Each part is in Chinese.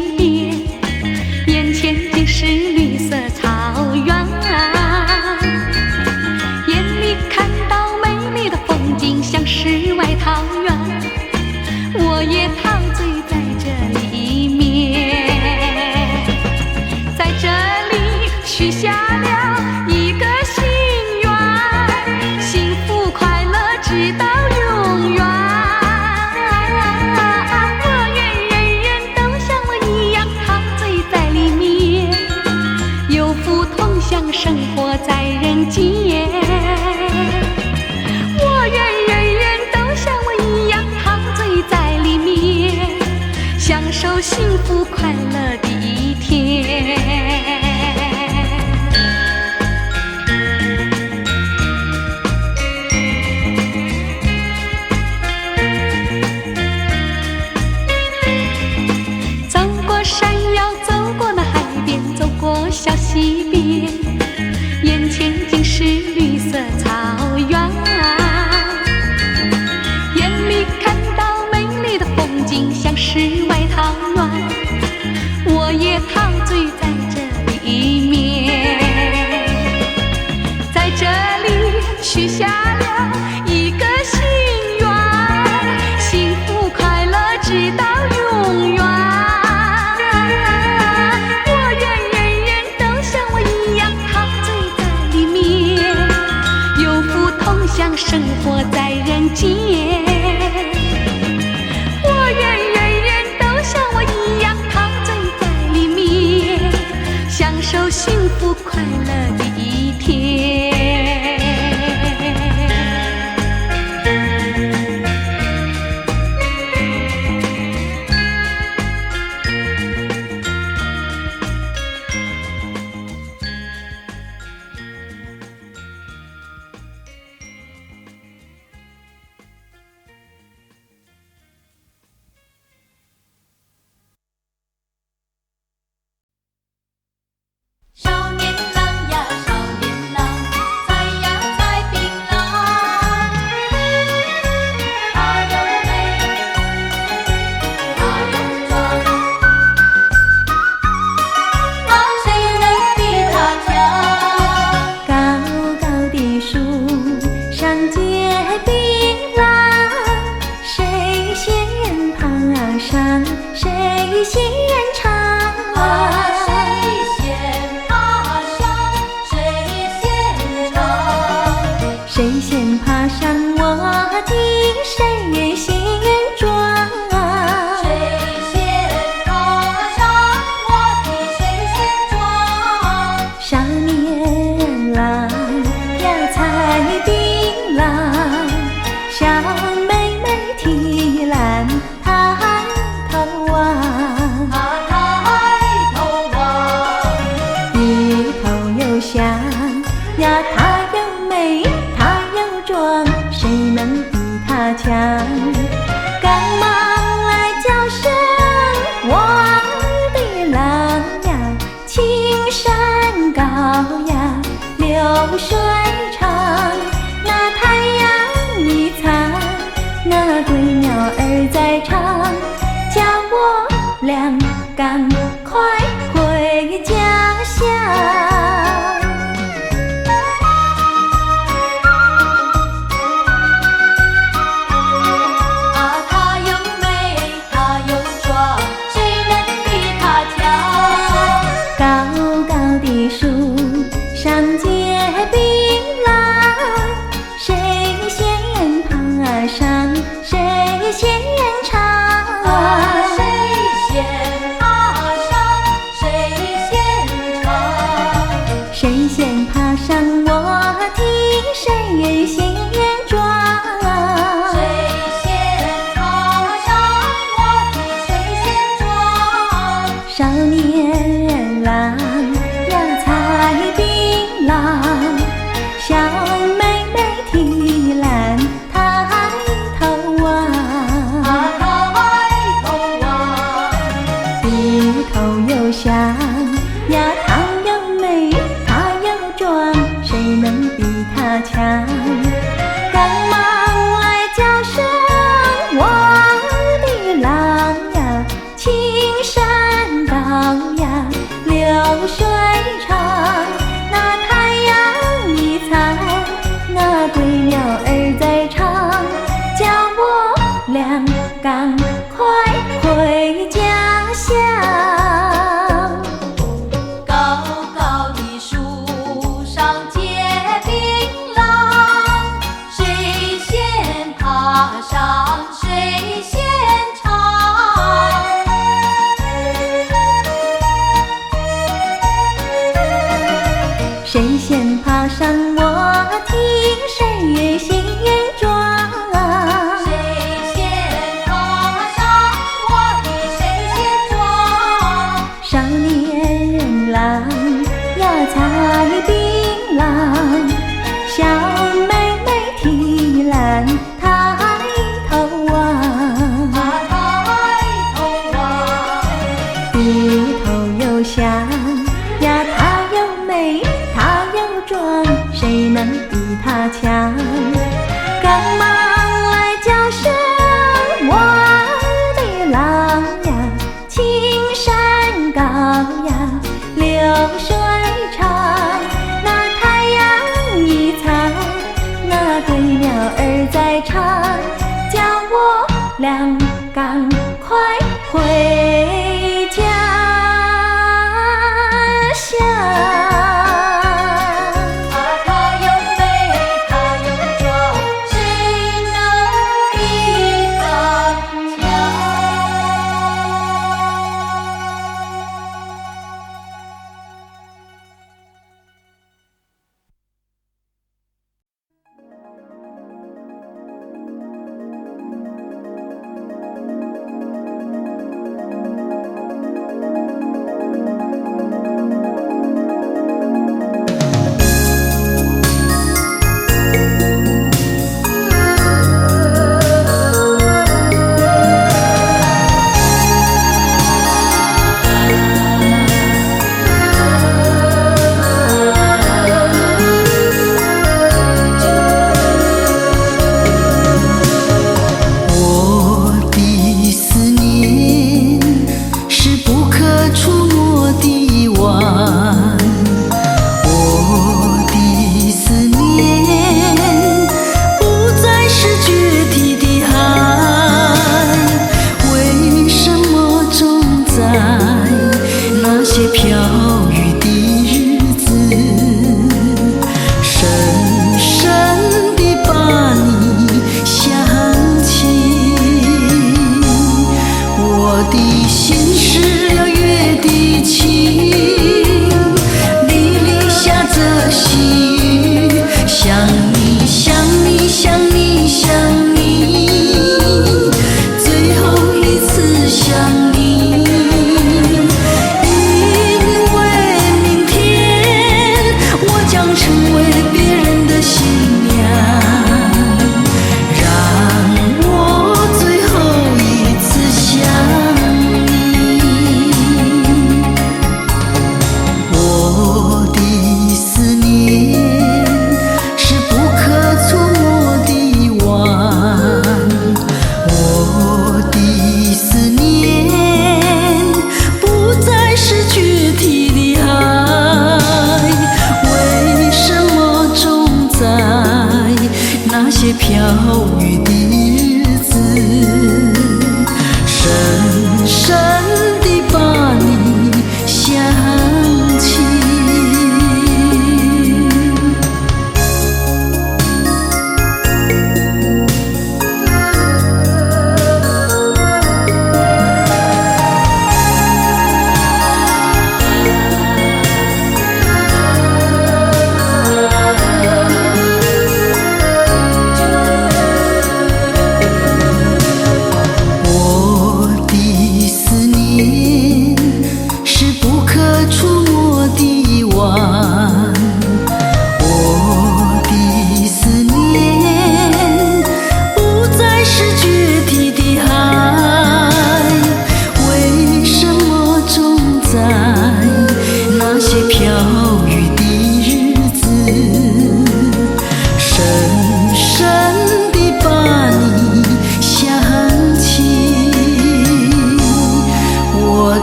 西边，眼前尽是绿色草原，眼里看到美丽的风景，像世外桃源，我也陶醉在这里面，在这里许下了一个心愿，幸福快乐直到永远。我愿人人都像我一样陶醉在里面，有福同享，生活在人间。我愿人人都像我一样陶醉在里面，享受幸福快乐的一天。走过山腰，走过那海边，走过小溪边，眼前尽是绿色草原，眼里看到美丽的风景，像世外桃源，我也陶醉在这里面，在这里许下了一个心愿，幸福快乐直到永远。我愿人人都像我一样陶醉在里面，有福同享，生活在人间。我愿人人都像我一样陶醉在里面，享受幸福快乐的一天。少年郎呀，少年郎，采呀采槟榔。他又美，他又壮，谁能比他强？高高的树上结槟榔，谁先爬上，谁先尝。谁先爬上我的谁先撞？谁先爬上我的谁先撞？少年郎呀，采槟榔，小妹妹提篮抬头望，抬头望，低头又想呀，她又美，她又壮，谁能比她强？赶忙来叫声我的郎呀，青山高呀，流水长，那太阳一灿，那归鸟儿在唱，叫我俩赶快回家乡。他又美，他又壮，谁能比他强？高高的树上结槟榔，谁先爬上，谁先尝？谁先爬上，谁先尝？谁先爬上我的谁先撞？谁先爬上我的谁先撞？少年郎呀，采槟榔，小妹妹提篮抬头望，抬头望，低头又想呀，她又美，她又壮，谁能比她强？赶忙来叫声我的郎呀，青山呀，流水长。那太阳已藏，那归鸟儿在唱，叫我俩赶快回家乡。高高的树上结槟榔，谁先爬上谁先尝。谁先爬上我听谁心壮。谁先爬上我的谁先撞。少年人郎呀采槟榔，小妹妹提篮抬头望。抬头望，低头又想呀，她又美，她又壮，谁能比她强？赶忙来叫声我的郎呀，青山高呀，流水长。那太阳已藏，那归鸟儿在唱，叫我俩赶快回家乡。她又美，她又壮，谁能比她强？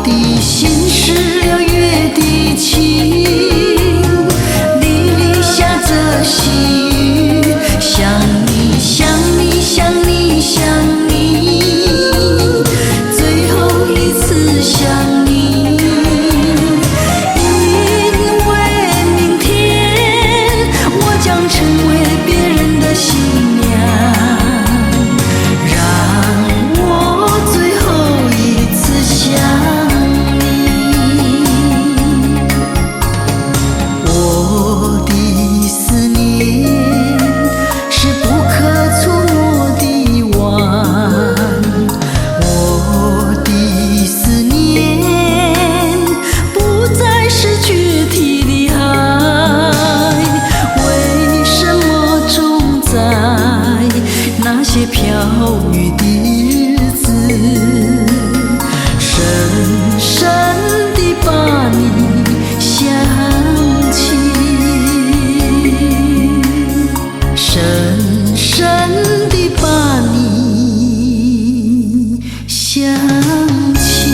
的心失了约的情，离离下着细雨，想你想你想你想你，最后一次想你。因为明天我将成为别人的新娘，让我最后一次想你。我的思念是不可触摸的网，我的思念不再是决堤的海。为什么总在那些飘雨的日子，深深地把你想起，深深地把你想起。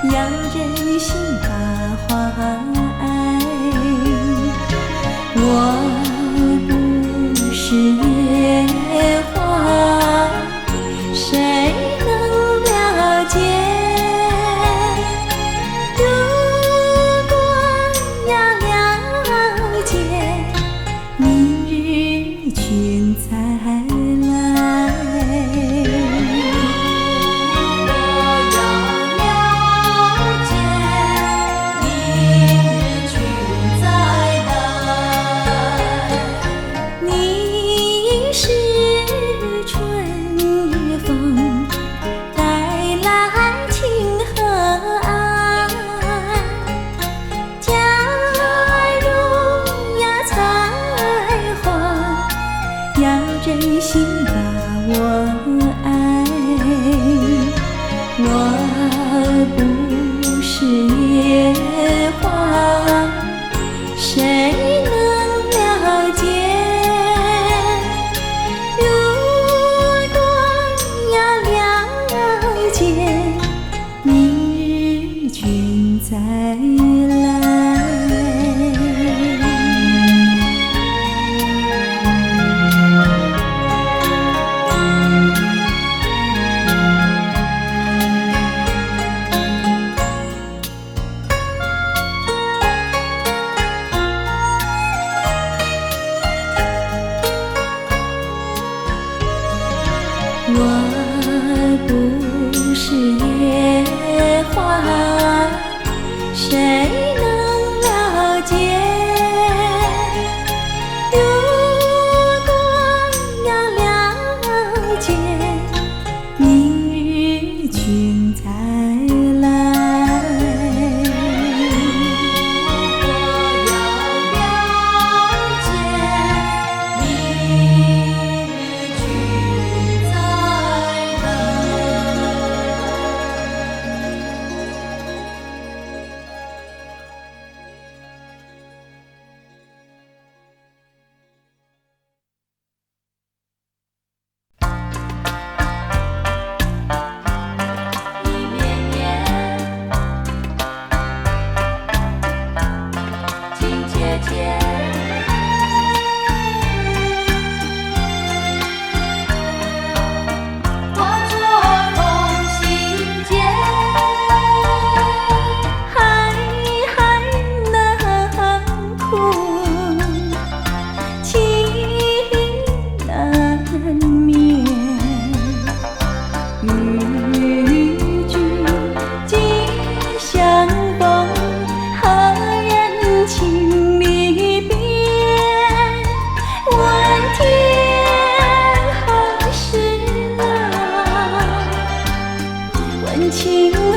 要真心把花爱，我不是野花，谁能了解？如果要了解，明日君再来。真心把我爱，我不是野花，谁能了解？如果要了解，明日君再来。我不是野花，谁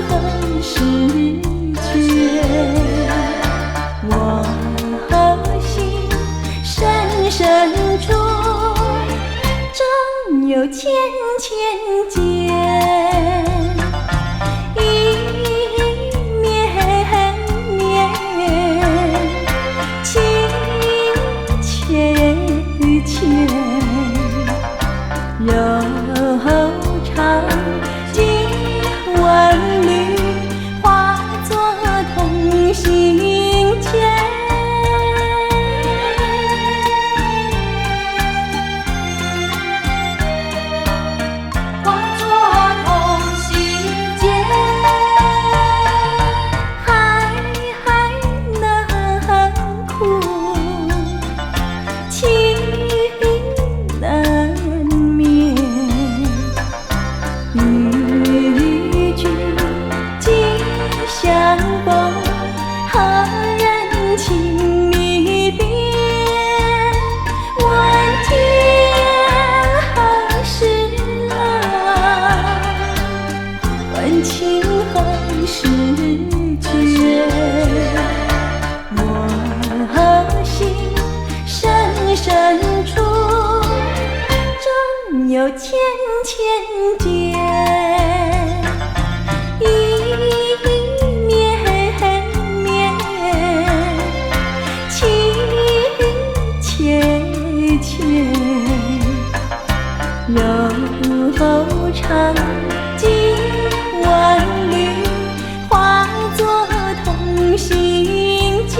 何时觉？我心深深处，正有千千结。柔肠经万缕，化作同心结。化作同心结，海难枯，情难灭。与君今相逢，何人情离别？问天何时来？问情何时觉？我心深深处，正有千千结。柔肠经万缕，化作同心结。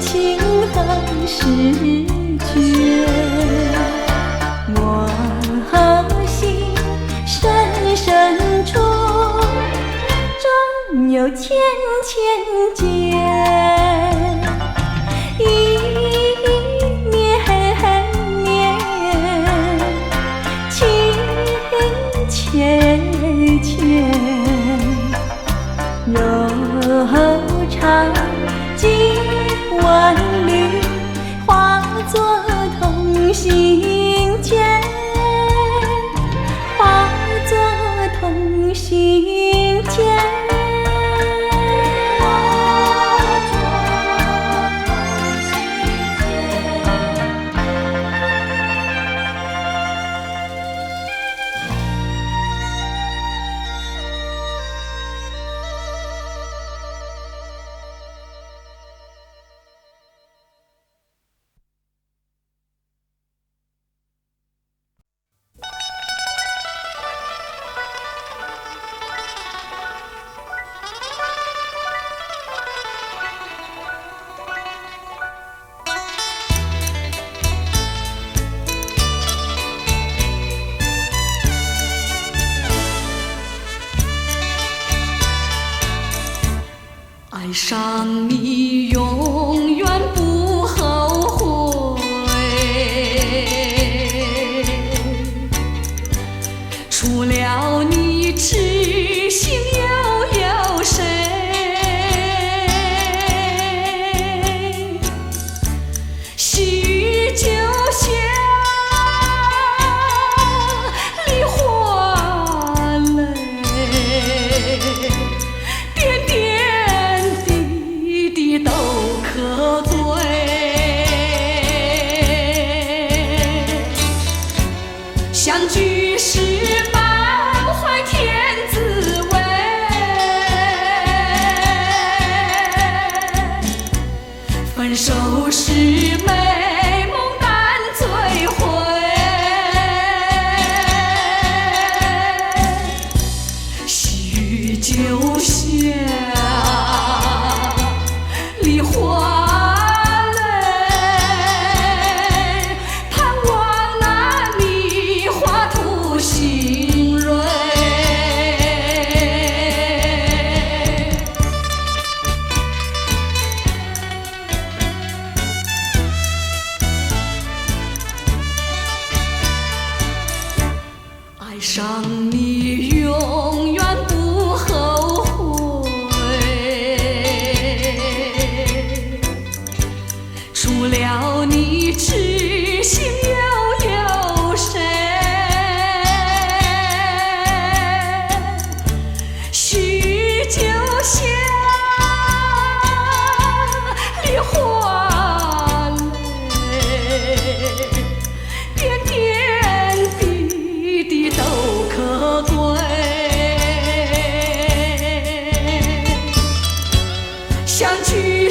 情何时觉？我心深深处，正有千千结。一年年，情切切，柔肠经万缕，化作同心结，化作同心结。爱上你永远不后悔，除了你痴心又有谁？细雨就像梨花泪，点点都可贵，相聚时满怀甜滋味，分手时美梦淡醉回，细雨就像梨花泪，盼望那梨花吐新蕊。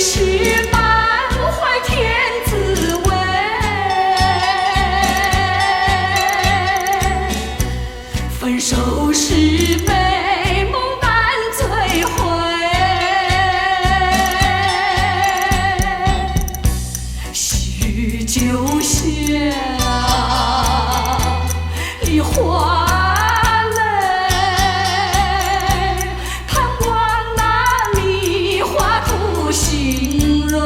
是满怀天滋味，分手是被梦伴摧毁，喜就下梨花。心蕊，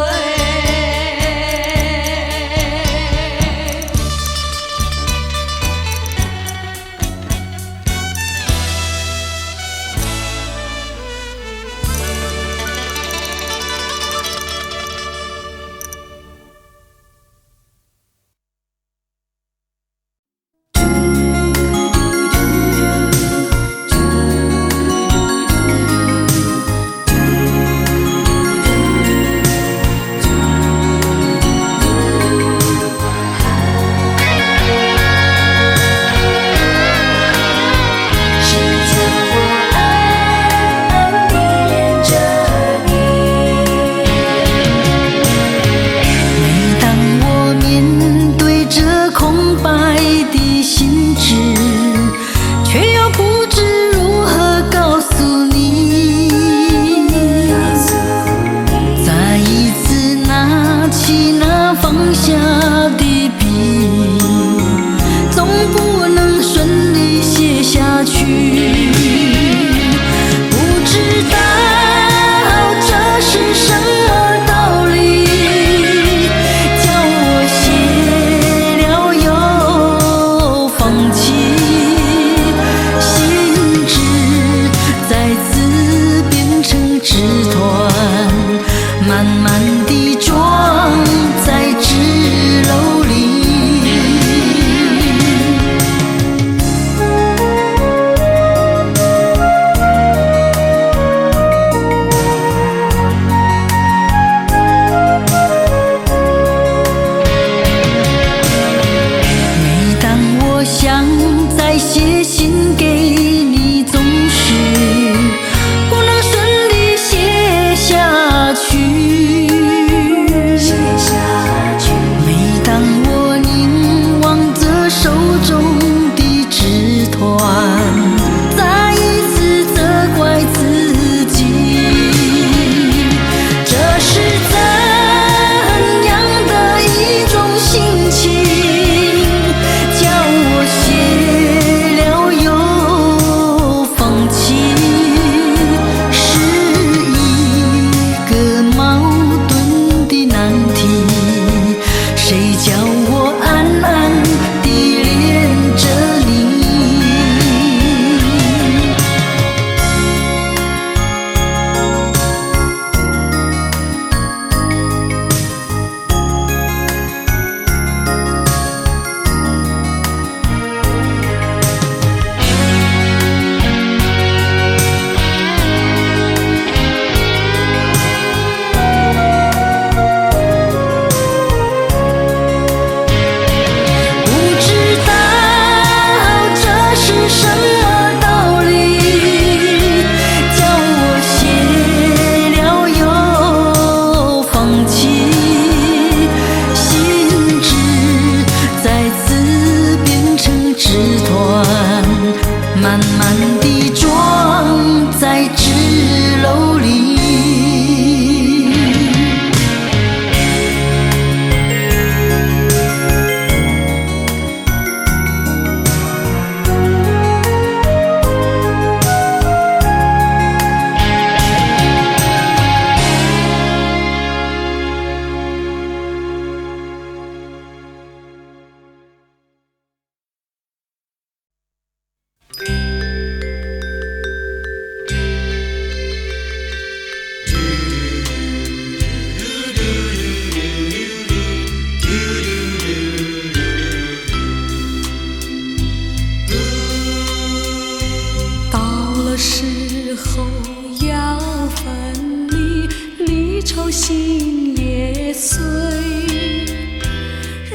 心也碎，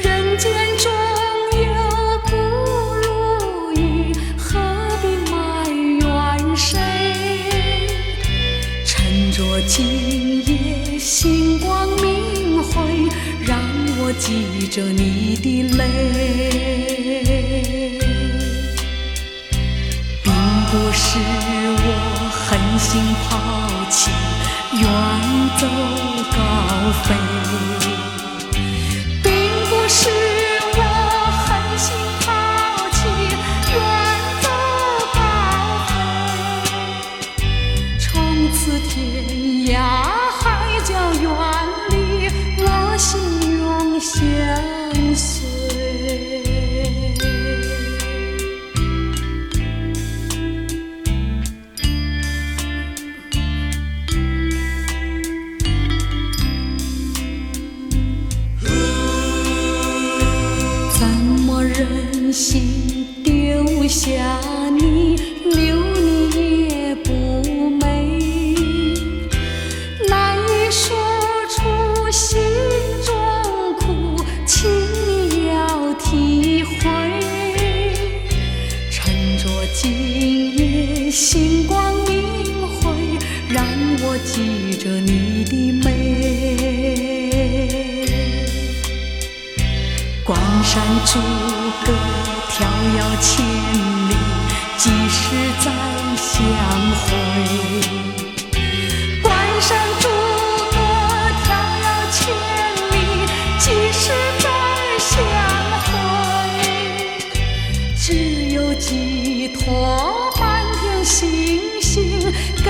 人间中有不如意，何必埋怨谁？沉着着今夜星光明辉，让我记着你的泪。并不是我狠心抛弃，远走高飞。并不是我狠心抛弃，远走高飞。从此天涯海角远离，我心永相随。怎么忍心丢下你，留你也不美，难以说出心中苦，请你要体会。趁着今夜星光明辉，让我记着你的美。关山阻隔迢遥千里，几时再相会？关山阻隔迢遥千里，几时再相会？只有寄托满天星星，给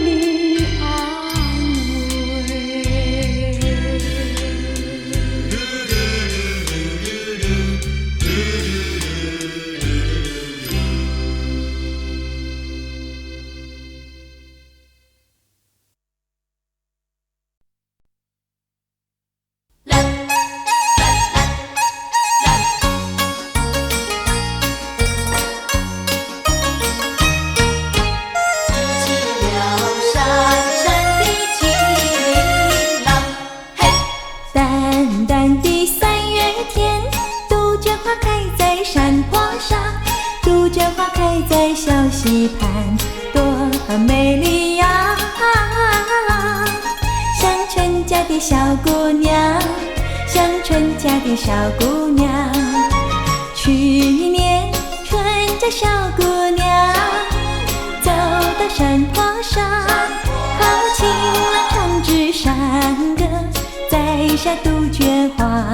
你安慰。溪畔多美丽呀，像春家的小姑娘，像春家的小姑娘。去年春家小姑娘走到山坡上，好晴朗唱支山歌，摘下杜鹃花，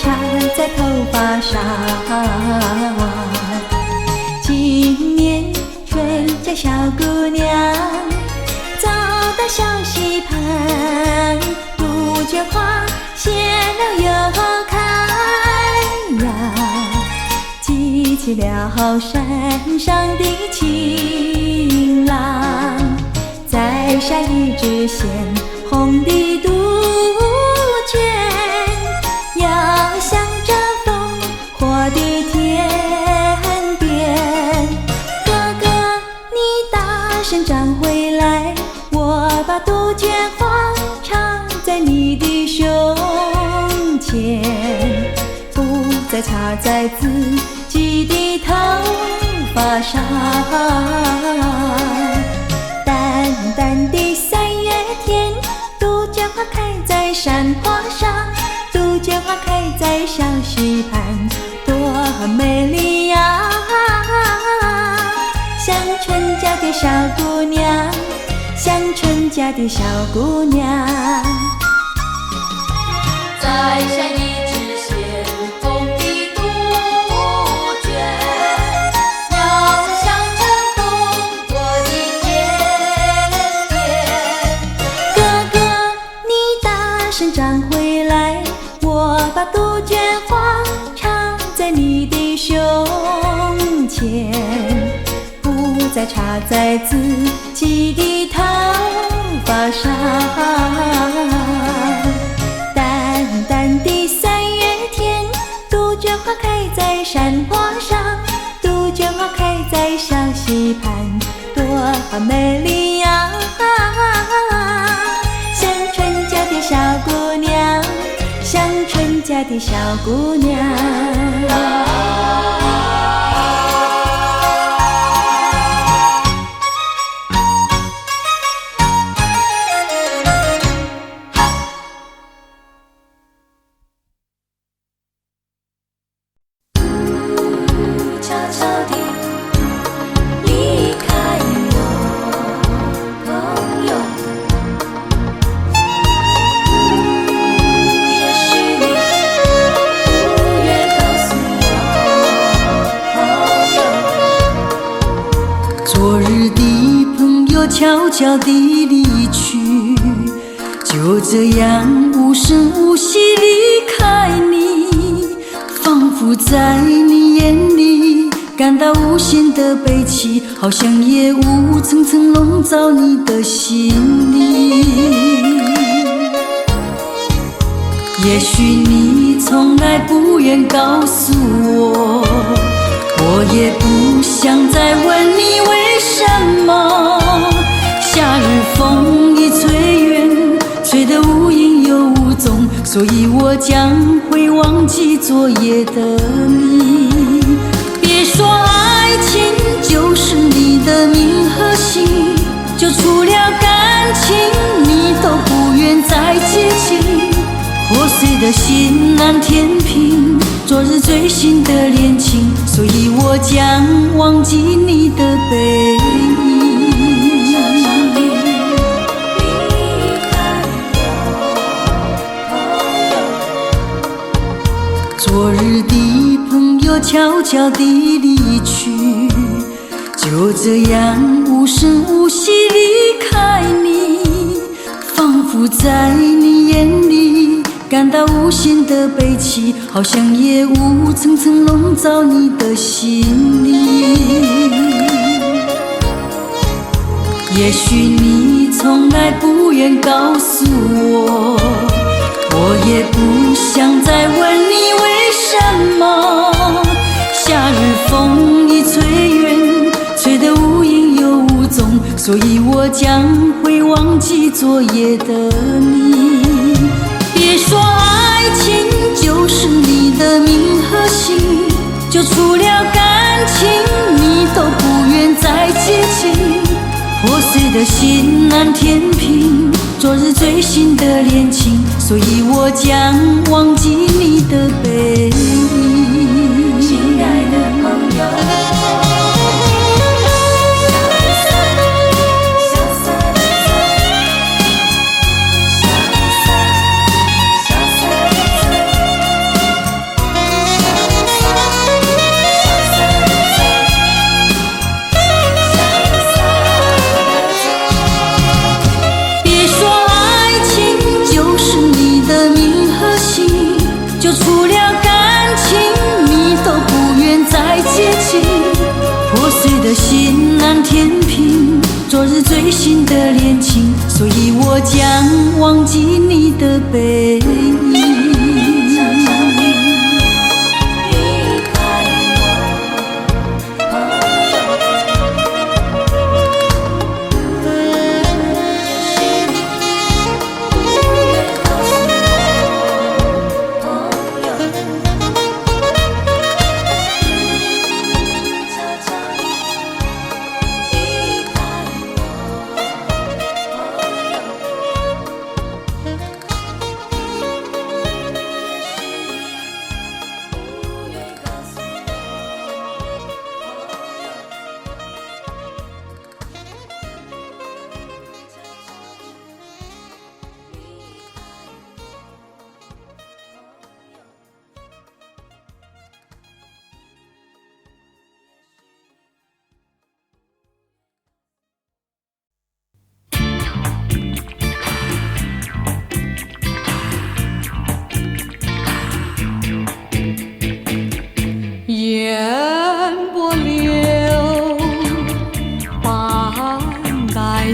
插在头发上。今年春家小姑娘走到小溪畔，杜鹃花谢了又开呀，记起了山上的情郎，摘下一支鲜红的杜鹃，要向着烽火的天边。哥哥，你大声唱回来，我把杜鹃花插在你的胸前，不再插在自己的头发上。淡淡的3月天，杜鹃花开在山坡上，杜鹃花开在小溪畔，多美丽呀！像春家的小姑娘，像春家的小姑娘。摘下一支鲜红的杜鹃，要向着烽火的天边。哥哥，你大声唱回来，我把杜鹃花插在你的胸前，不再插在自己的头发上。淡淡的3月天，杜鹃花开在山坡上，杜鹃花开在小溪畔，多美丽呀！像春家的小姑娘，像春家的小姑娘。悄悄地离去，就这样无声无息离开你，仿佛在你眼里感到无限的悲戚，好像夜雾层层笼罩你的心里。也许你从来不愿告诉我，我也不想再问你为什么。夏日风一吹远，吹得无影又无踪，所以我将会忘记昨夜的你。别说爱情就是你的名和姓，就除了感情你都不愿再接近。破碎的心难填平昨日最新的恋情，所以我将忘记你的背影。昨日的朋友悄悄地离去，就这样无声无息离开你，仿佛在你眼里感到无限的悲戚，好像夜雾层层笼罩你的心里。也许你从来不愿告诉我，我也不想再问你为什么。夏日风一吹远，吹得无影又无踪，所以我将会忘记昨夜的你。别说爱情就是你的名和姓，就除了感情你都不愿再接近。破碎的心难填平昨日最新的恋情，所以我将忘记你的背影。亲爱的朋友，就除了感情你都不愿再接近。破碎的心难填平昨日最新的恋情，所以我将忘记你的背影。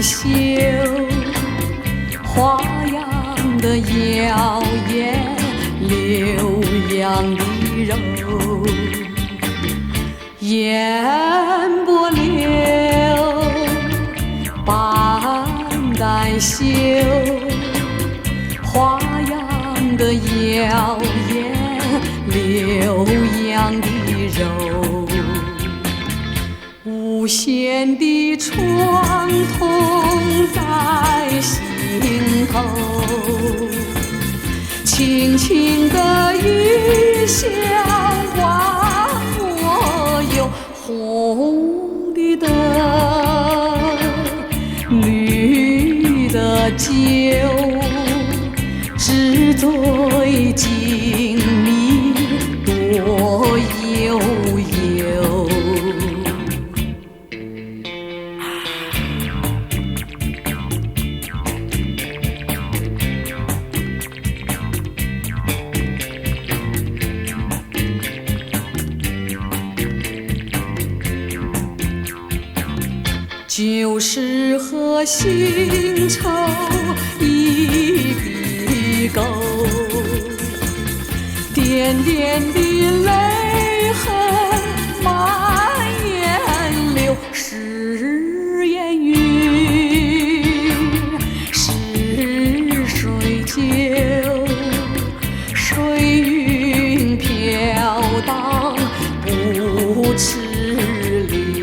秀，花样的妖艳，留样的柔，烟波流，斑带秀，花样的妖艳，留样的柔。无限的传统在心头，轻轻的雨下万我有红的灯，绿的酒，纸醉金迷多悠悠。旧时和新愁一笔勾，点点的泪痕满眼流。是烟云，是水酒，水云飘荡不迟留。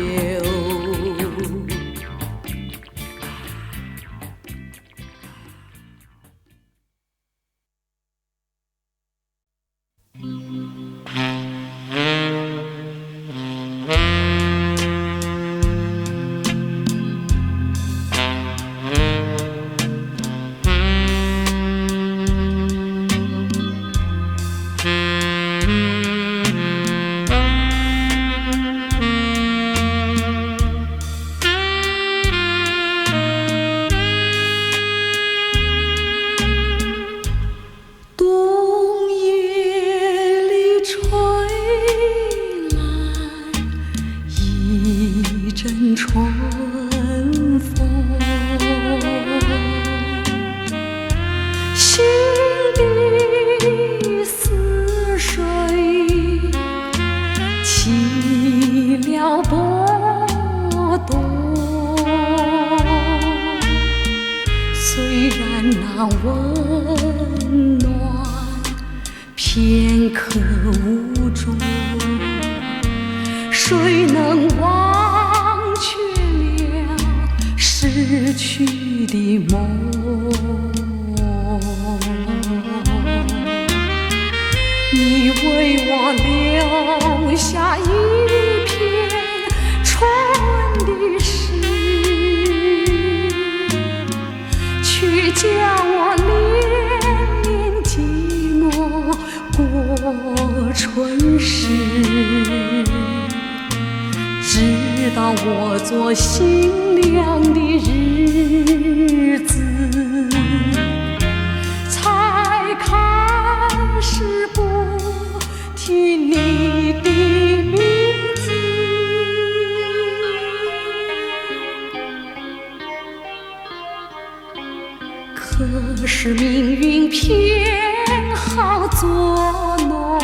虽然那温暖片刻无踪，谁能忘却了逝去的梦？你为我留下一片春的诗，却叫我恋恋寂寞过春时。直到我做新娘的日子，才开始不提你的名字。可是命运偏好作弄，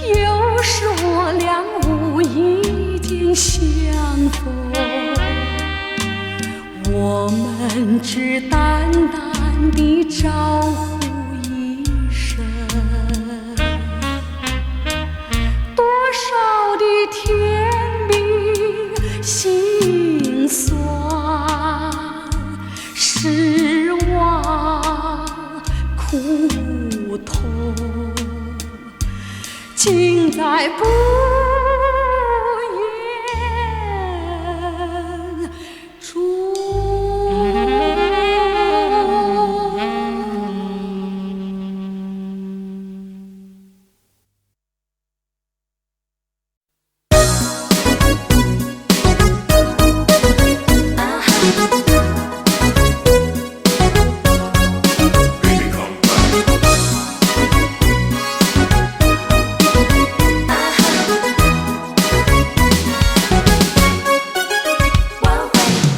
有时我俩无意间相逢，我们只淡淡地招呼一声，多少的甜蜜心酸，失望苦痛，尽在不言中。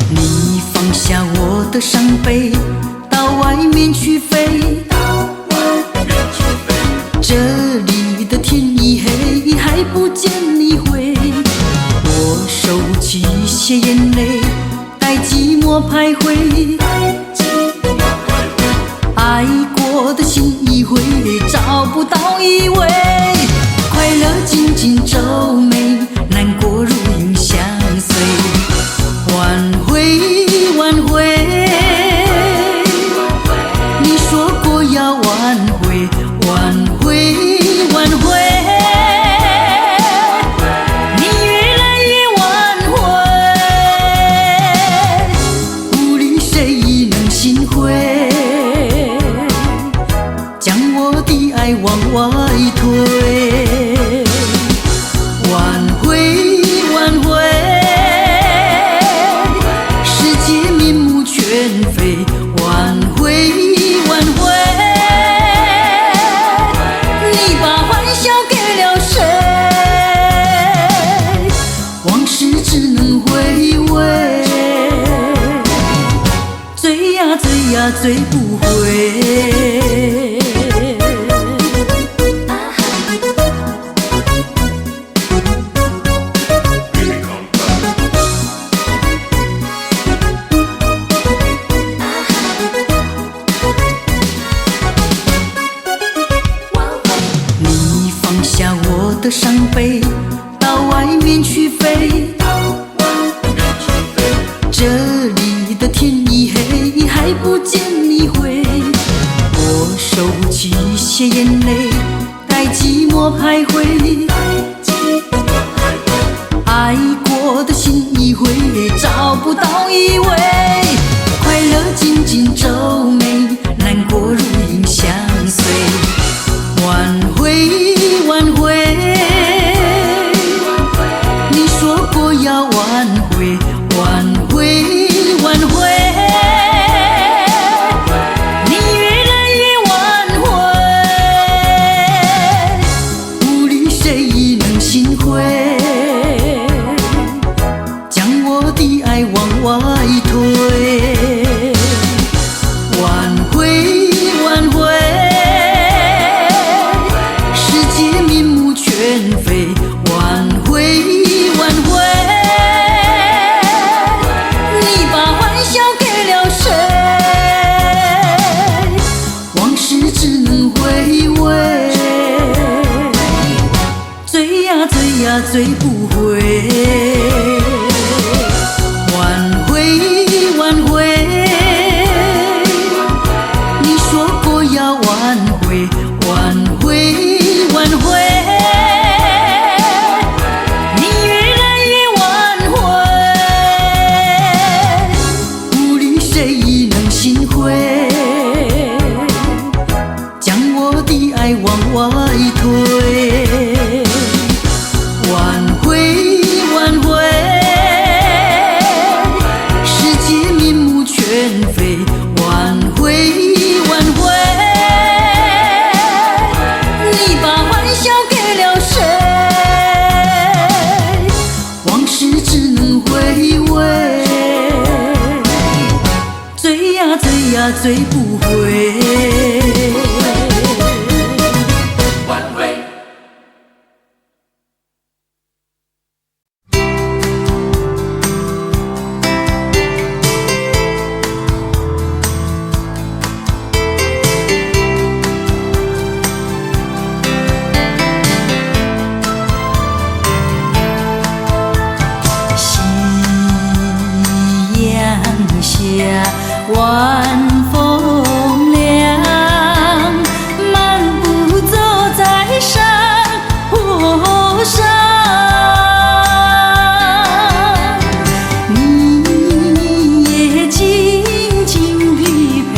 你放下我的伤悲，到外面去飞。这里的天一黑，还不见你回。我收起一些眼泪，待寂寞徘徊。爱过的心一回，找不到依偎。快乐紧紧皱眉，难过如影相随。挽回，挽回，你说过要挽回，挽回，挽回，你越来越挽回，无论谁能心灰，将我的爱往外推，挽回，挽回。挽回，挽回，你把欢笑给了谁？往事只能回呀追不回。你放下我的伤悲，到外面去飞。这里的天一黑，还不见你回。我收起一些眼泪，带寂寞徘徊。爱过的心一回，找不到依偎。快乐紧紧皱眉，难过如影相随。挽回，挽回，你说过要挽回，挽回，挽回，你越来越挽回，无力谁能心灰，将我的爱往外推，挽回，挽回。挽回，挽回，你把欢笑给了谁？往事只能回味，追呀追呀追不回。挽回，挽回，你说过要挽回，挽回，挽回。将我的爱往外推，挽回，挽回，世界面目全非，挽回，挽回，你把欢笑给了谁？往事只能回味。追呀追呀追不回。挽回。夕阳下，晚风凉，漫步走在山坡上，你也静静地陪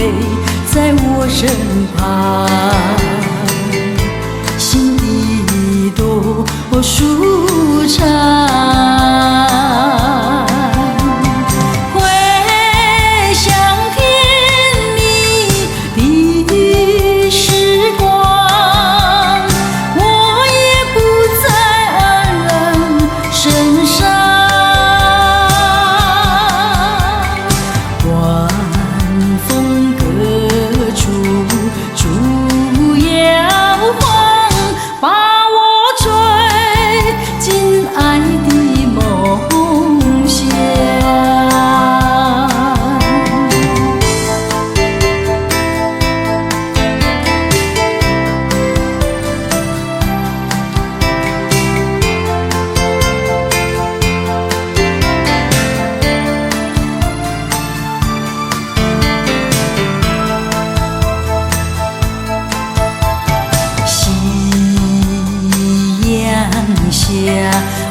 在我身旁，心里多舒畅。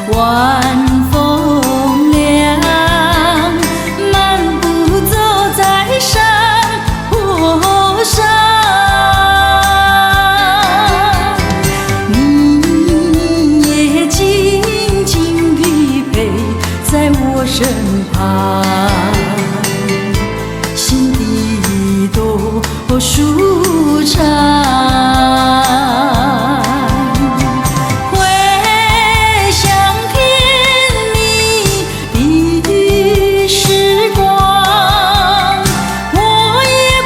晚风凉，漫步走在山坡上，你也静静地陪在我身旁，心底多舒畅。我也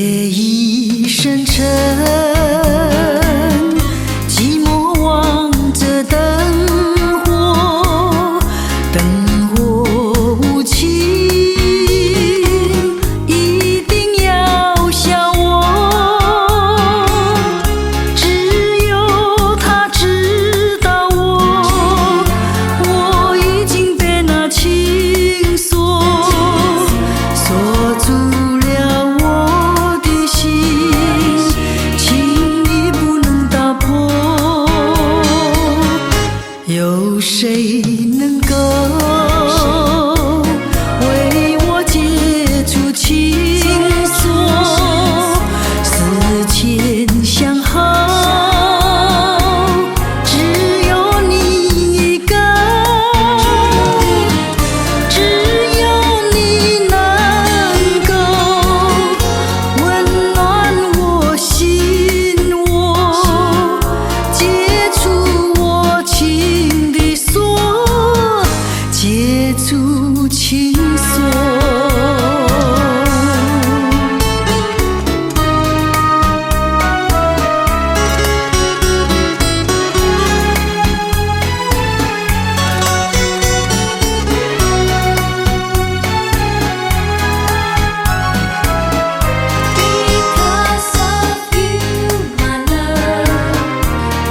已深沉，寂寞望着灯火，灯火无情，一定要笑我。只有他知道我已经被那情锁住了我的心，情意不能打破。有谁能够为我解除情锁？思前想后，只有你一个，只有你能够温暖我心窝，解除我情的锁，解除情锁。Because of you, my love,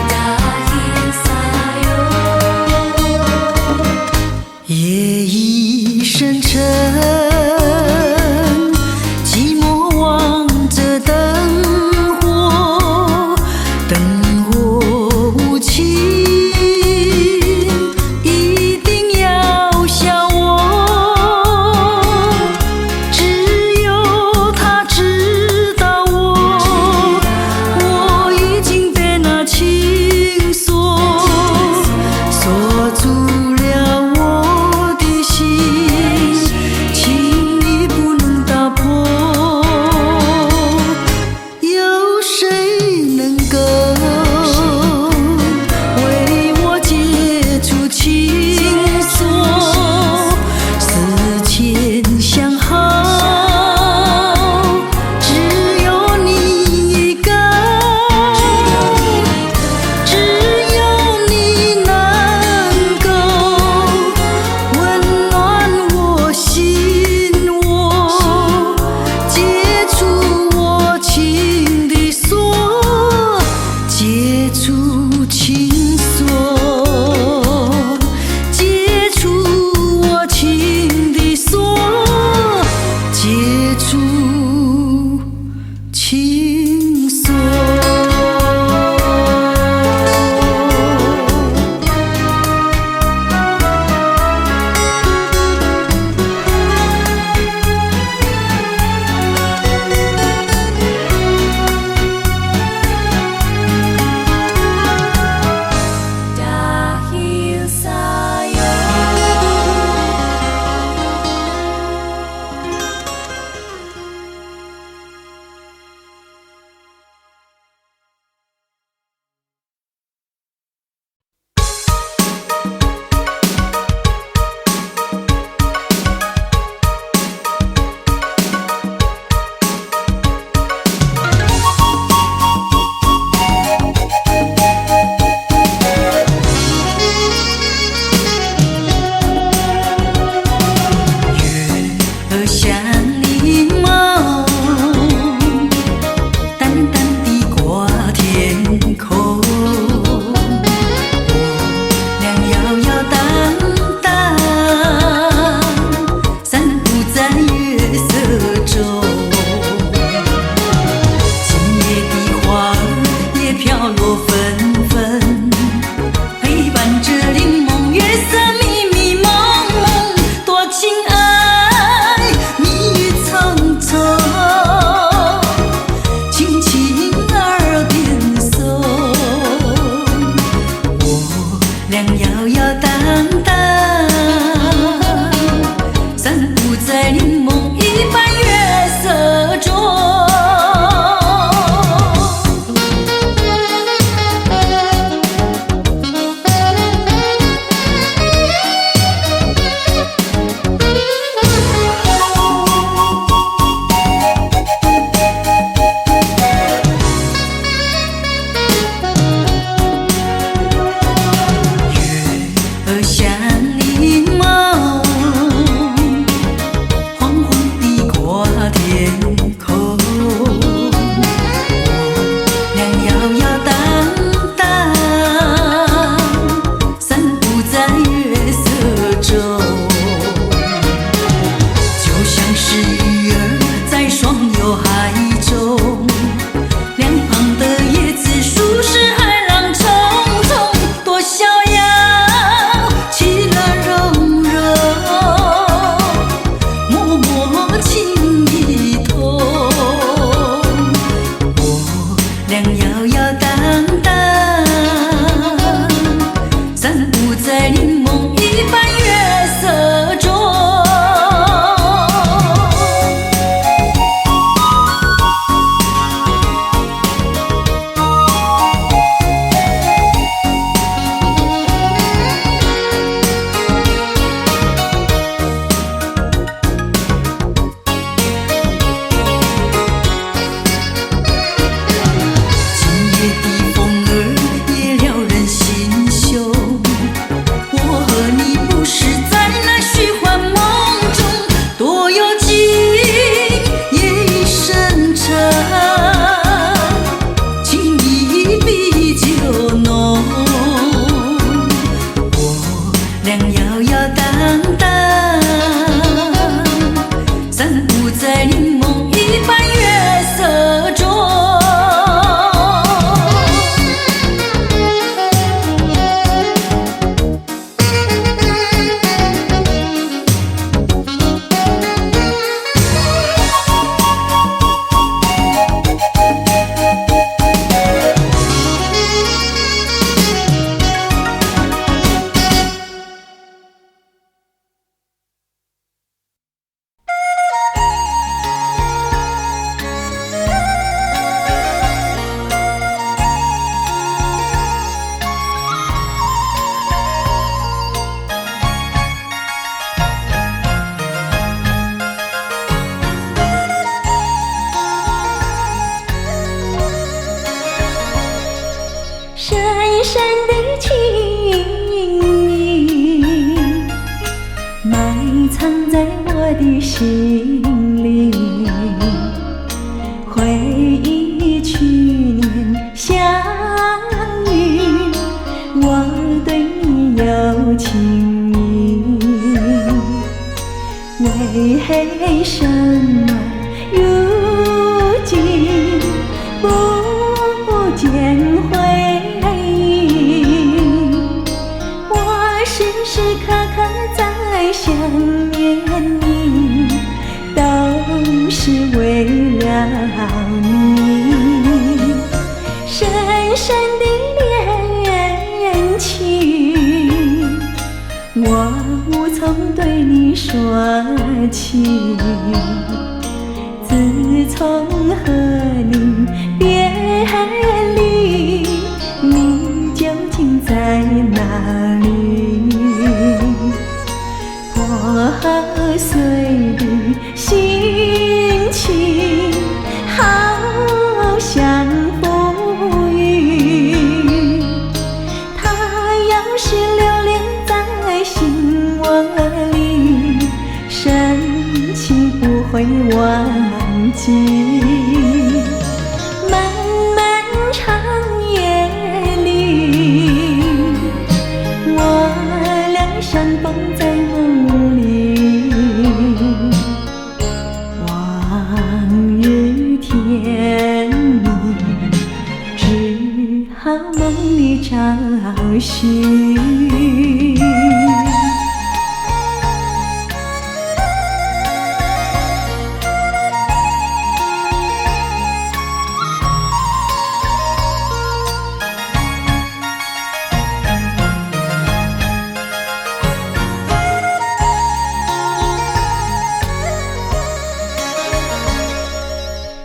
dahil sa'yo. 夜已深沉，寂寞望着灯火，灯火无情，一定要笑我。只有他知道我已经被那情锁住了我的心，情意不能打破。有谁能够为我解除情锁？思前想后，只有你一个，只有你能够温暖我心窝，解除我情的锁，解除情锁，解除我情的锁，解除情锁。Dahil sa'yo. 的心里，回忆去年相遇，我对你有情意，为什么如今不见回应？我时时刻刻在想念你，都是为了你。深深的恋情，我无从对你说起。自从和你别离，你究竟在哪里？破碎的心情，好像浮云。它要是留恋在心窝里，深情不会忘记。漫漫长夜里，我俩相逢在梦里。往日甜蜜，只好梦里找寻。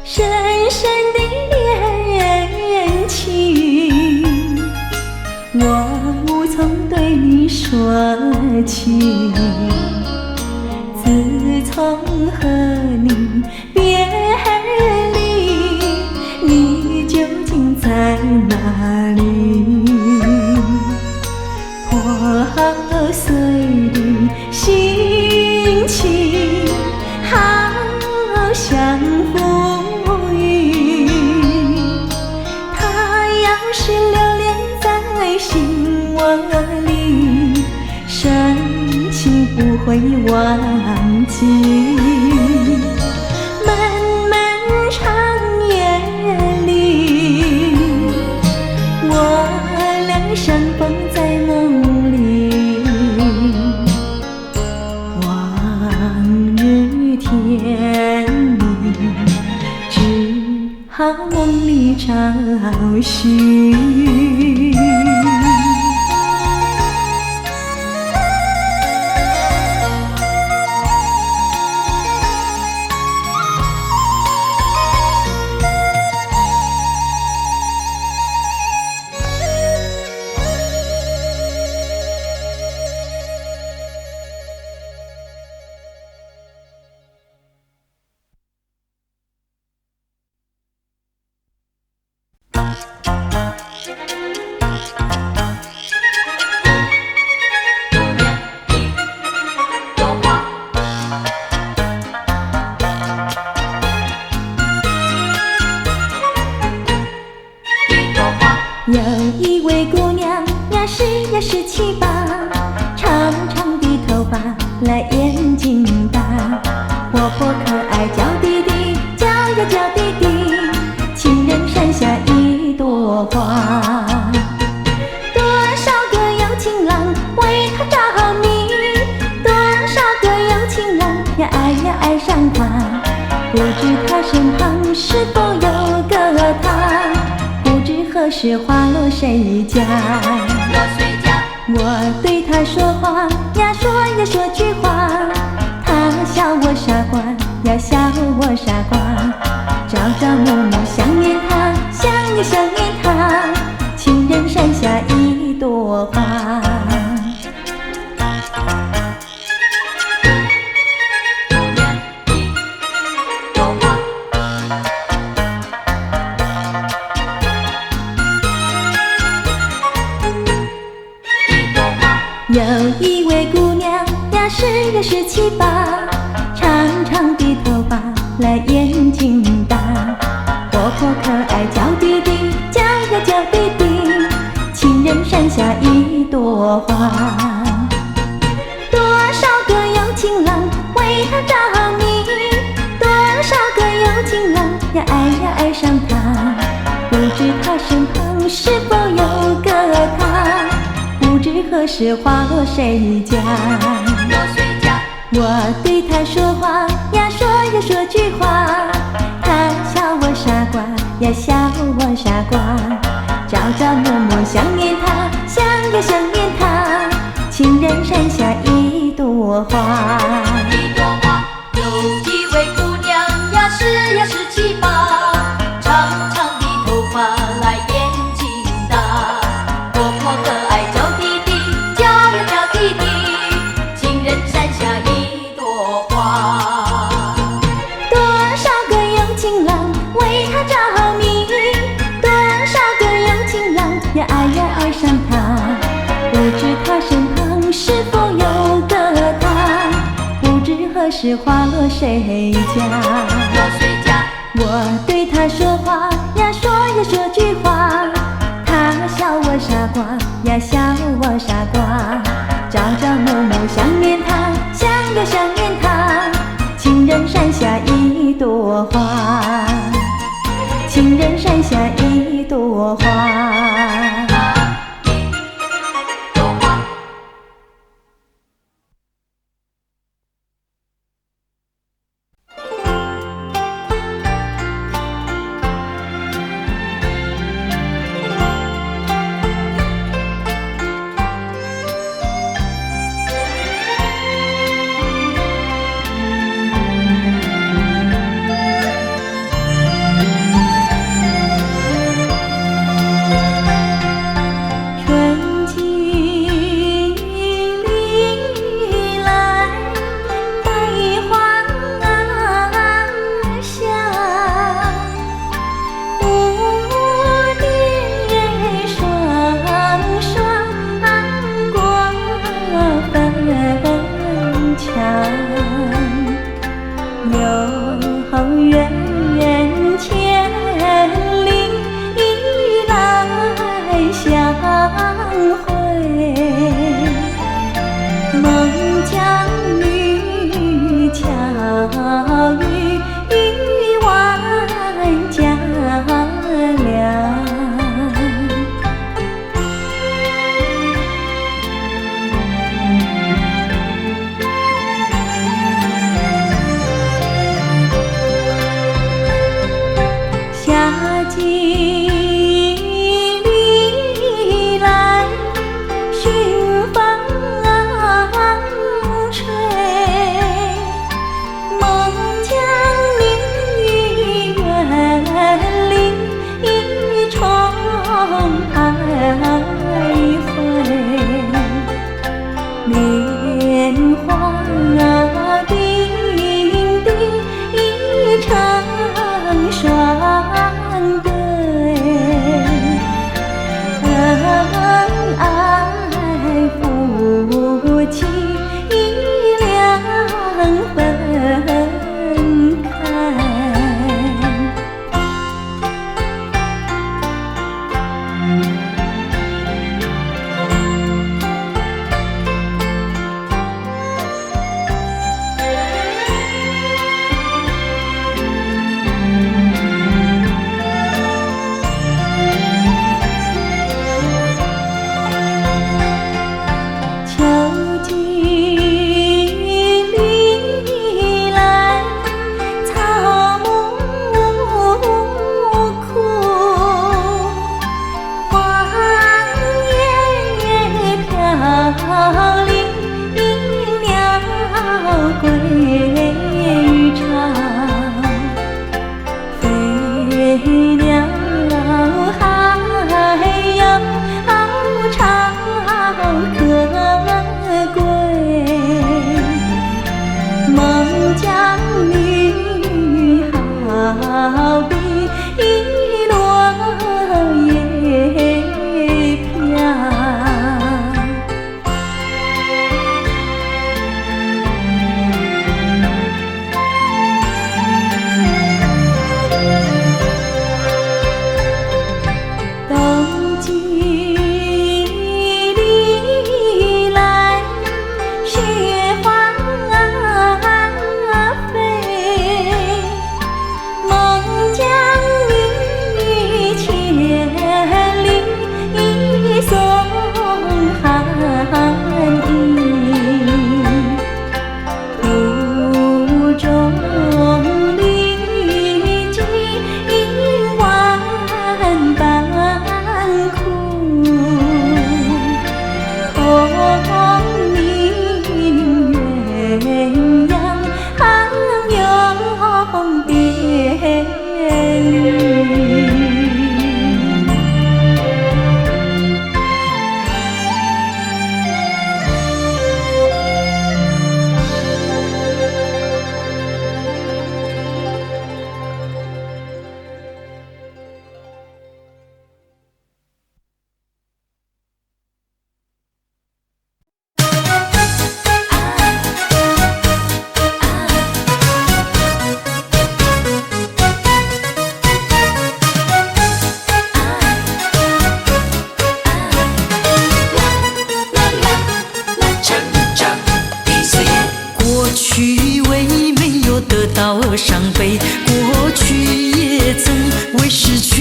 深深的恋情，我无从对你说起。自从和你别离，你究竟在哪里？破碎的心情，好像浮云。它要是留恋在心窝里，深情不会忘记。漫漫长夜里，我俩相逢在梦里。往日甜蜜，只好梦里找寻。有一位姑娘呀，是17、8，长长的头发，来眼睛大，活泼可爱叫弟弟，叫呀叫弟弟，情人山下一朵花。多少个有情郎为她着迷，多少个有情郎呀爱上她，不知她身旁是否有个他，不知何时花落谁家。我对他说话呀，说句话，他笑我傻瓜呀，笑我傻瓜，朝朝暮暮想念他，想念他，情人山下一朵花。有一位姑娘呀，是17、8，长的头发来眼睛大，活泼可爱叫弟弟，叫呀叫弟弟，情人山下一朵花。多少个有情郎为他着迷，多少个有情郎呀爱上他，不知他身旁是否有个他，不知何时花落谁家。我对他说话呀说句话，他笑我傻瓜呀笑我傻瓜，朝朝暮暮想念他，想呀想念他，情人山下一朵花。一朵花，有一位姑娘呀是七八，长长的头发来眼睛大，活泼可爱叫弟弟，叫呀叫弟弟，情人山下一朵花。多少个有情郎为他着迷，多少个有情郎呀爱上他，不知他身旁是否有个他，不知何时花落谁家。我对他说话呀说句话，他笑我傻瓜呀笑我傻瓜，朝朝暮暮想念他，想呀想念他，情人山下一朵花，情人山下一朵花。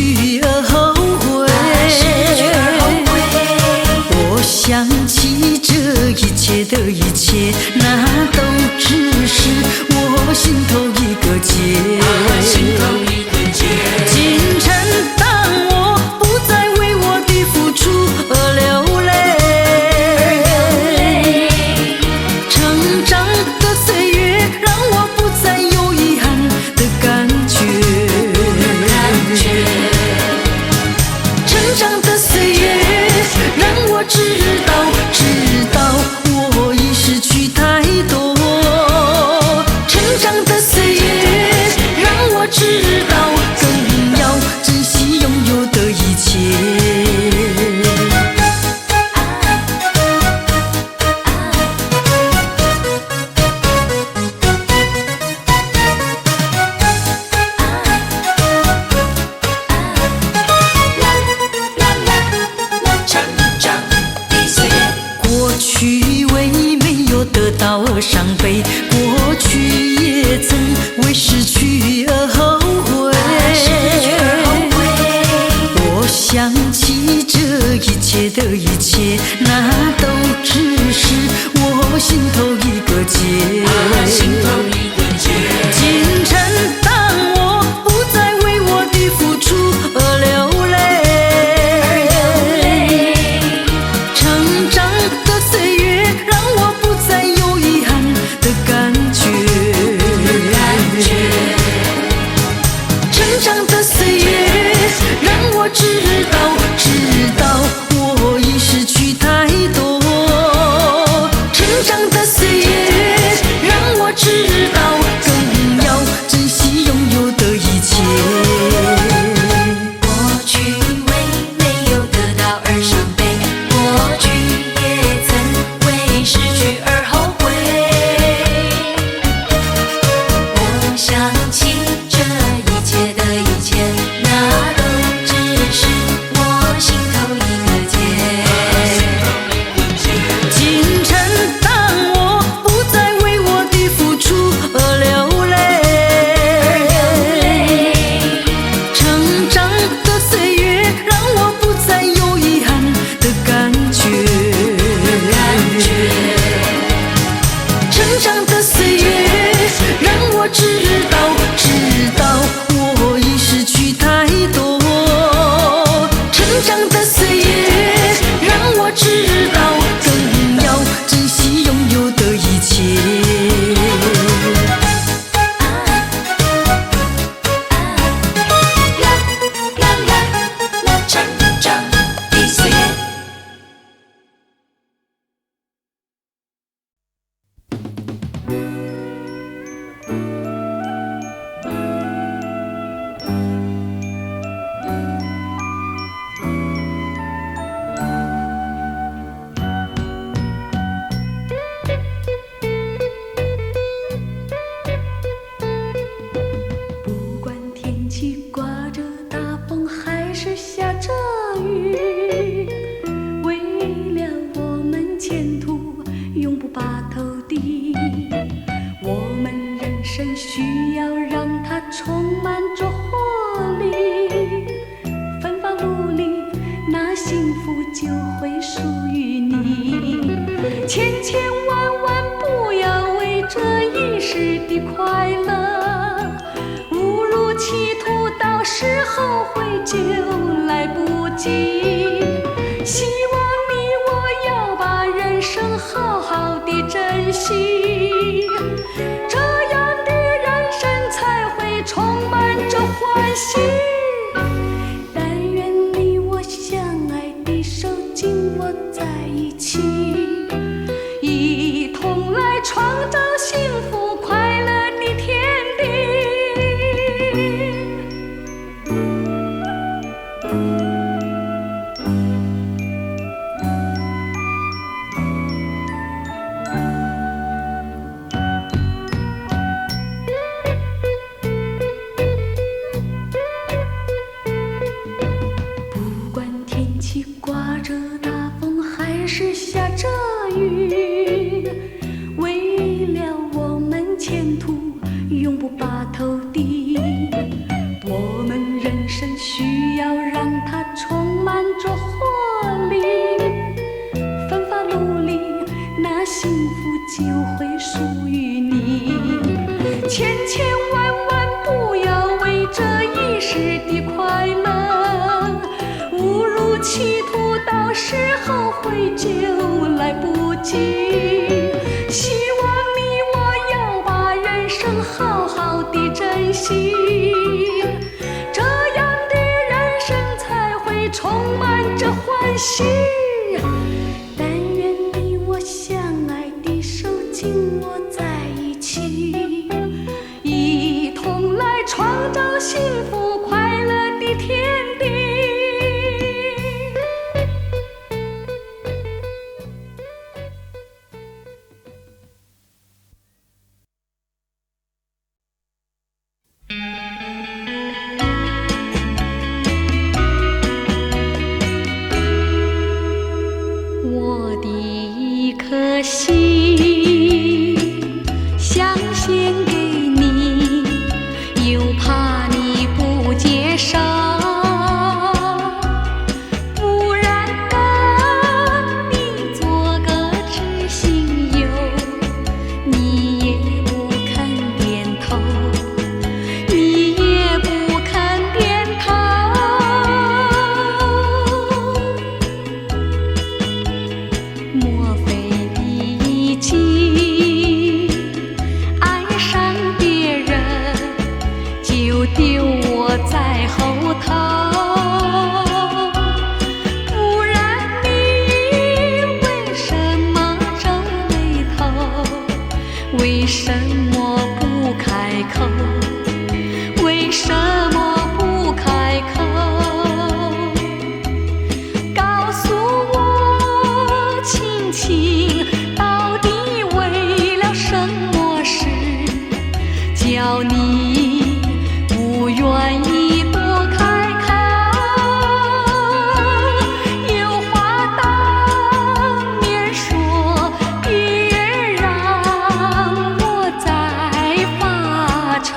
去而后悔，我想起这一切的一切，那都只是我心头一个结。今晨当我不再为我的付出而流泪，成长的岁月让我不再有遗憾的感觉。成长的岁月让我知道我已失去太多。成长的岁月让我知道更要珍惜拥有的一切。过去为没有得到而伤悲，过去也曾为失去而后悔。我想起这一切的一切，那都只是我心头一个结。今晨当我不再为我的付出而流泪，成长的岁月让我不再有遗憾的感觉。成长的岁月让我知道我已失去太多。成长的岁月让我知道更要珍惜拥有的一切。过去为没有得到而伤悲，过去也曾为失去而后悔。我想起这一切的一切，那都只是我心头一个结。今晨当我不再为我的付出而流泪，成长的岁月让我不再有遗憾的感觉。成长的岁月让我知道我已失去太多。成长的岁月让我知道更要珍惜拥有的一切。成长的岁月。不管天气刮着大风还是下着雨，为了我们前途永不把头低。我们人生需要让它充满着活力，奋发努力，那幸福就会属于你。千千万万不要为这一时的快乐误入歧途，到时后悔就来不及。希望你我要把人生好好的珍惜，这样的人生才会充满着欢喜。但愿你我相爱的手紧握在一起，一同来创造幸福快乐的天地。要让它充满着活力，奋发努力，那幸福就会属于你。千千万万不要为这一时的快乐误入歧途，到时候悔就来不及。希望你我要把人生好好的珍惜，这样的人生才会充满着欢喜。但愿你我相爱的手紧握在一起，一同来创造幸福快乐的天地。我的一颗心想献给你，又怕你不接受，不然跟你做个知心友，你也不肯点头，你也不肯点头。莫非你已经爱上别人，就丢我在后头？不然你为什么皱眉头？为什么不开口？为什么不开口？告诉我，亲亲，到底为了什么事，叫你不愿意多开口？有话当面说，别让我再发愁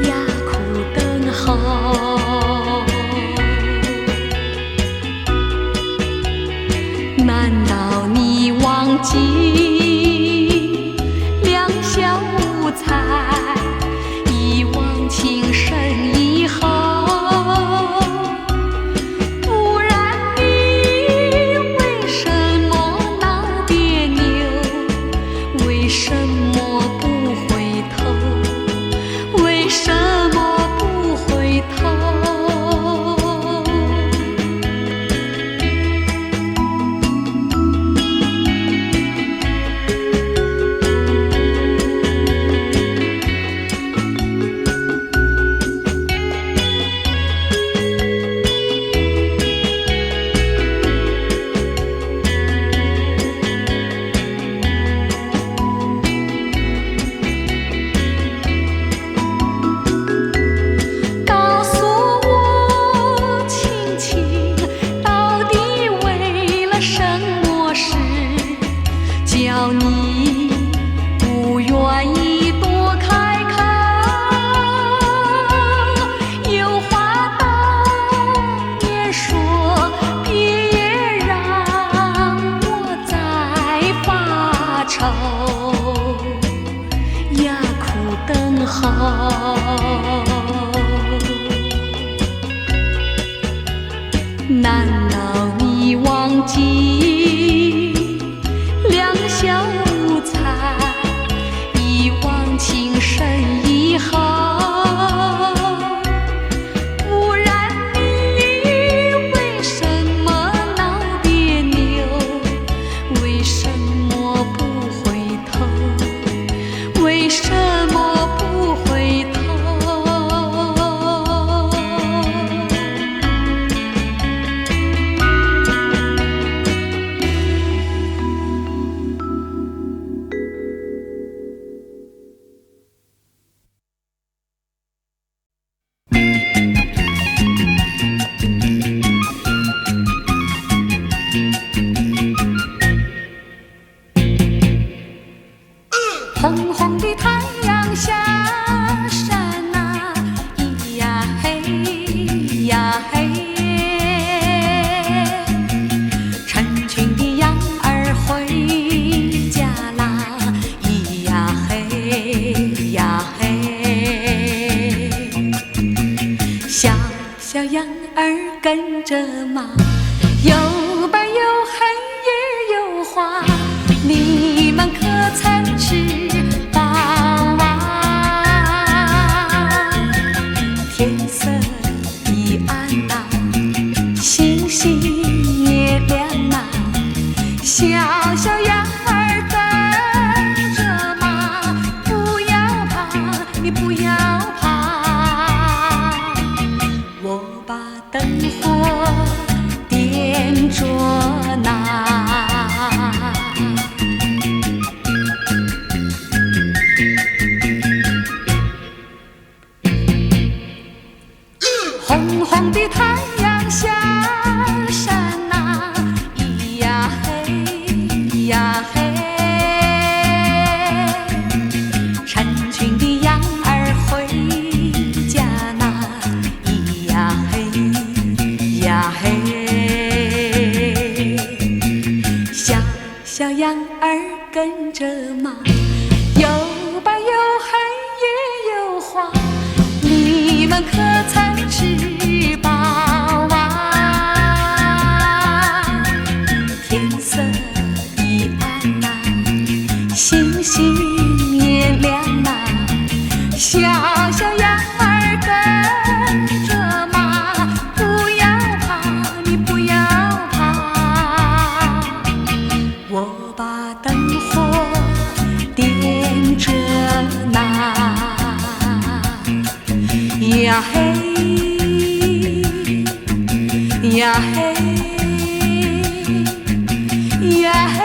呀，苦等候。难道你忘记两小无猜，一往情深以后？不然你为什么闹别扭？为什么不回头？为什么不回头？告诉我，亲亲，到底为了什么事，叫你不愿意多开口？有话当面说，别让我再发愁呀，苦等候。难道你忘记两小无猜，一往情深以后？不然你为什么闹别扭？为什么不回头？为什么不回头？小羊儿跟着马，有白有黑也有花，你们可曾吃饱啊？天色已暗啊，星星也亮啊，小小羊儿跟着马，不要怕，你不要怕，我把灯火点着呢。红红的太阳下山呐，咿呀嘿，咿呀嘿，成群的羊儿回家呐，咿呀嘿，咿呀嘿，小小羊儿跟着马，有白有黑也有花，你们可曾吃饱啊？天色已暗啊，星星也亮啊，小小羊儿跟着马，不要怕，你不要怕，我把灯火点着呢。呀嘿，呀嘿，呀嘿。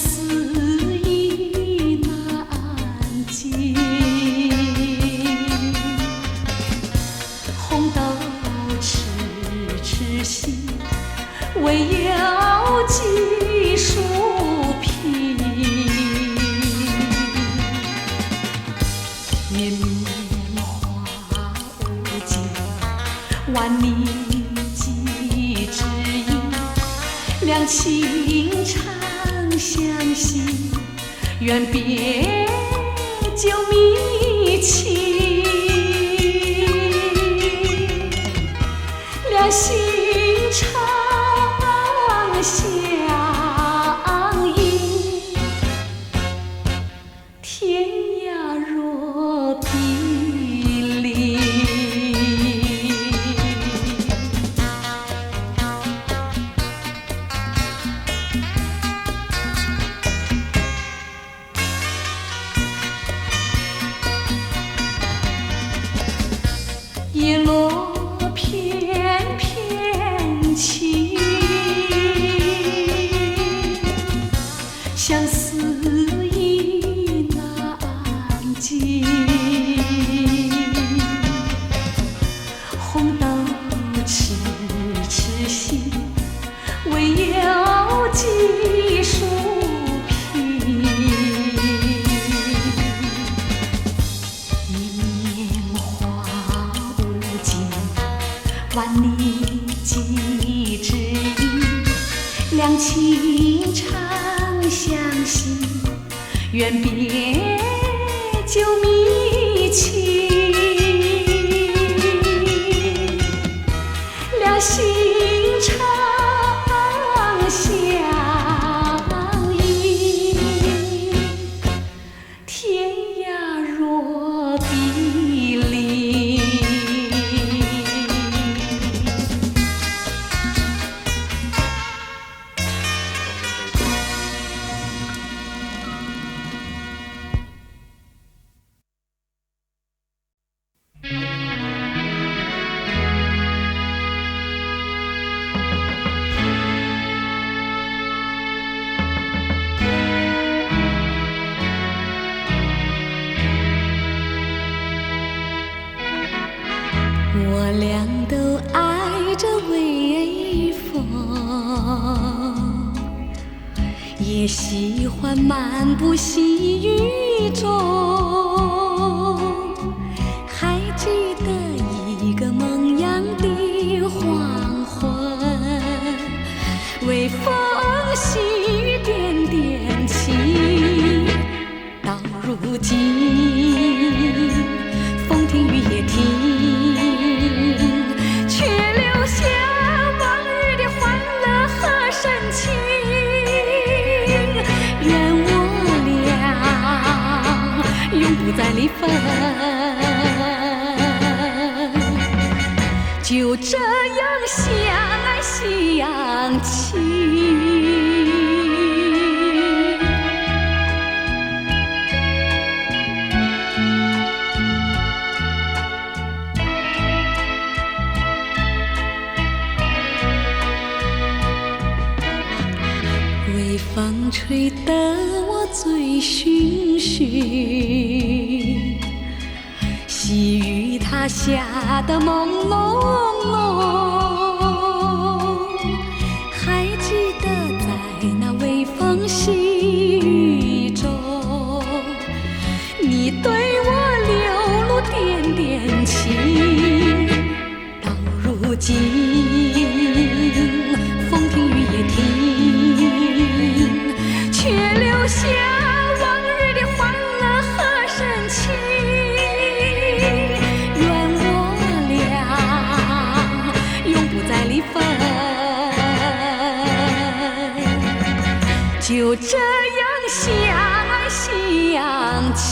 思意难尽。红豆痴痴心，为要寄书皮。绵绵花无尽，万里寄知音。两情长相惜，远别久觅情。两心长相依，天涯若比邻。叶落翩翩起，相思意难尽。红豆痴痴心，为要寄书皮。万里寄知音，两情长相惜，远别久觅情。两心长相依，天涯若比邻。我俩都爱着微风，也喜欢漫步细雨中。还记得一个梦样的黄昏，微风细雨点点起，到如今风停雨也停。不再离分，就这样相爱相亲。微风吹得我醉醺醺，细雨它下得朦朦胧。还记得在那微风细雨中，你对我流露点点情。到如今风停雨也停，却留下往日的欢乐和深情。愿我俩永不再离分，就这样相爱相亲。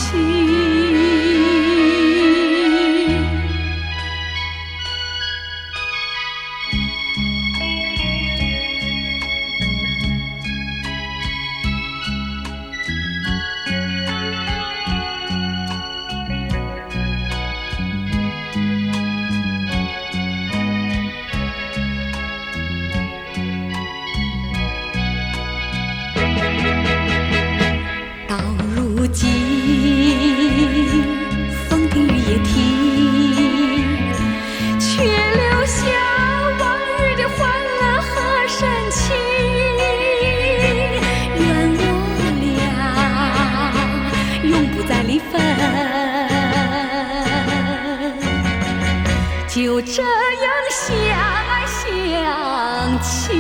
就这样相爱相亲。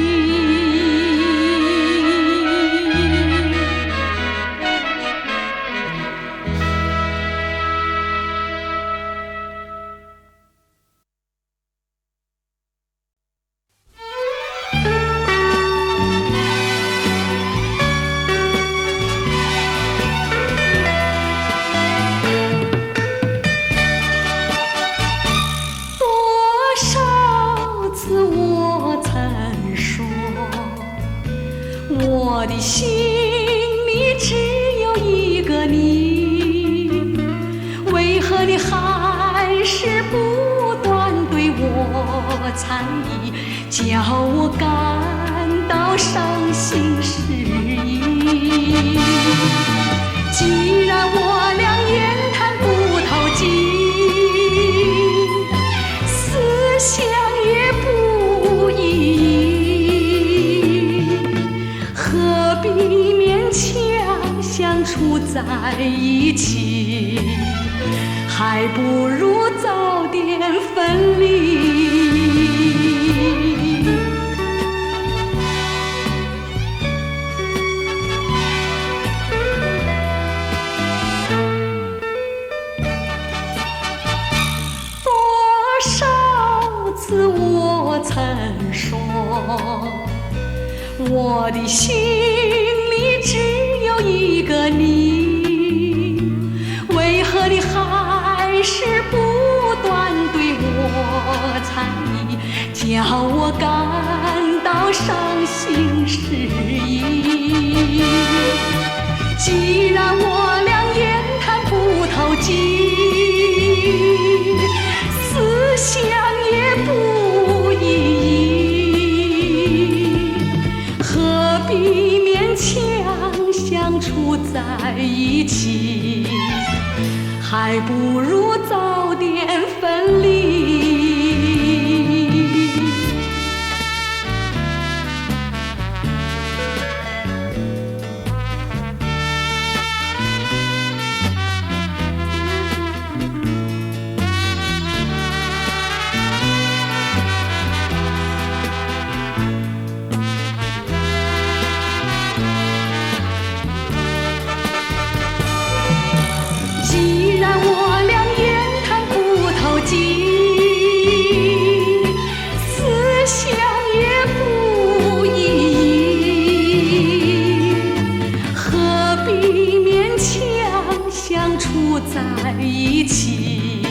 我的心里只有一个你，为何你还是不断对我猜疑，叫我感到伤心失意？既然我俩言谈不投机，思想也不一，何必勉强相处在一起？还不如早点分离。多少次我曾说，我的心里只有一个你，为何你还是不断对我猜疑，叫我感到伤心失意？既然我俩言谈不投机，思想也不一，何必勉强相处在一起？还不如早点分离。既然我俩言谈不投机，思想也不一，何必勉强相处在一起？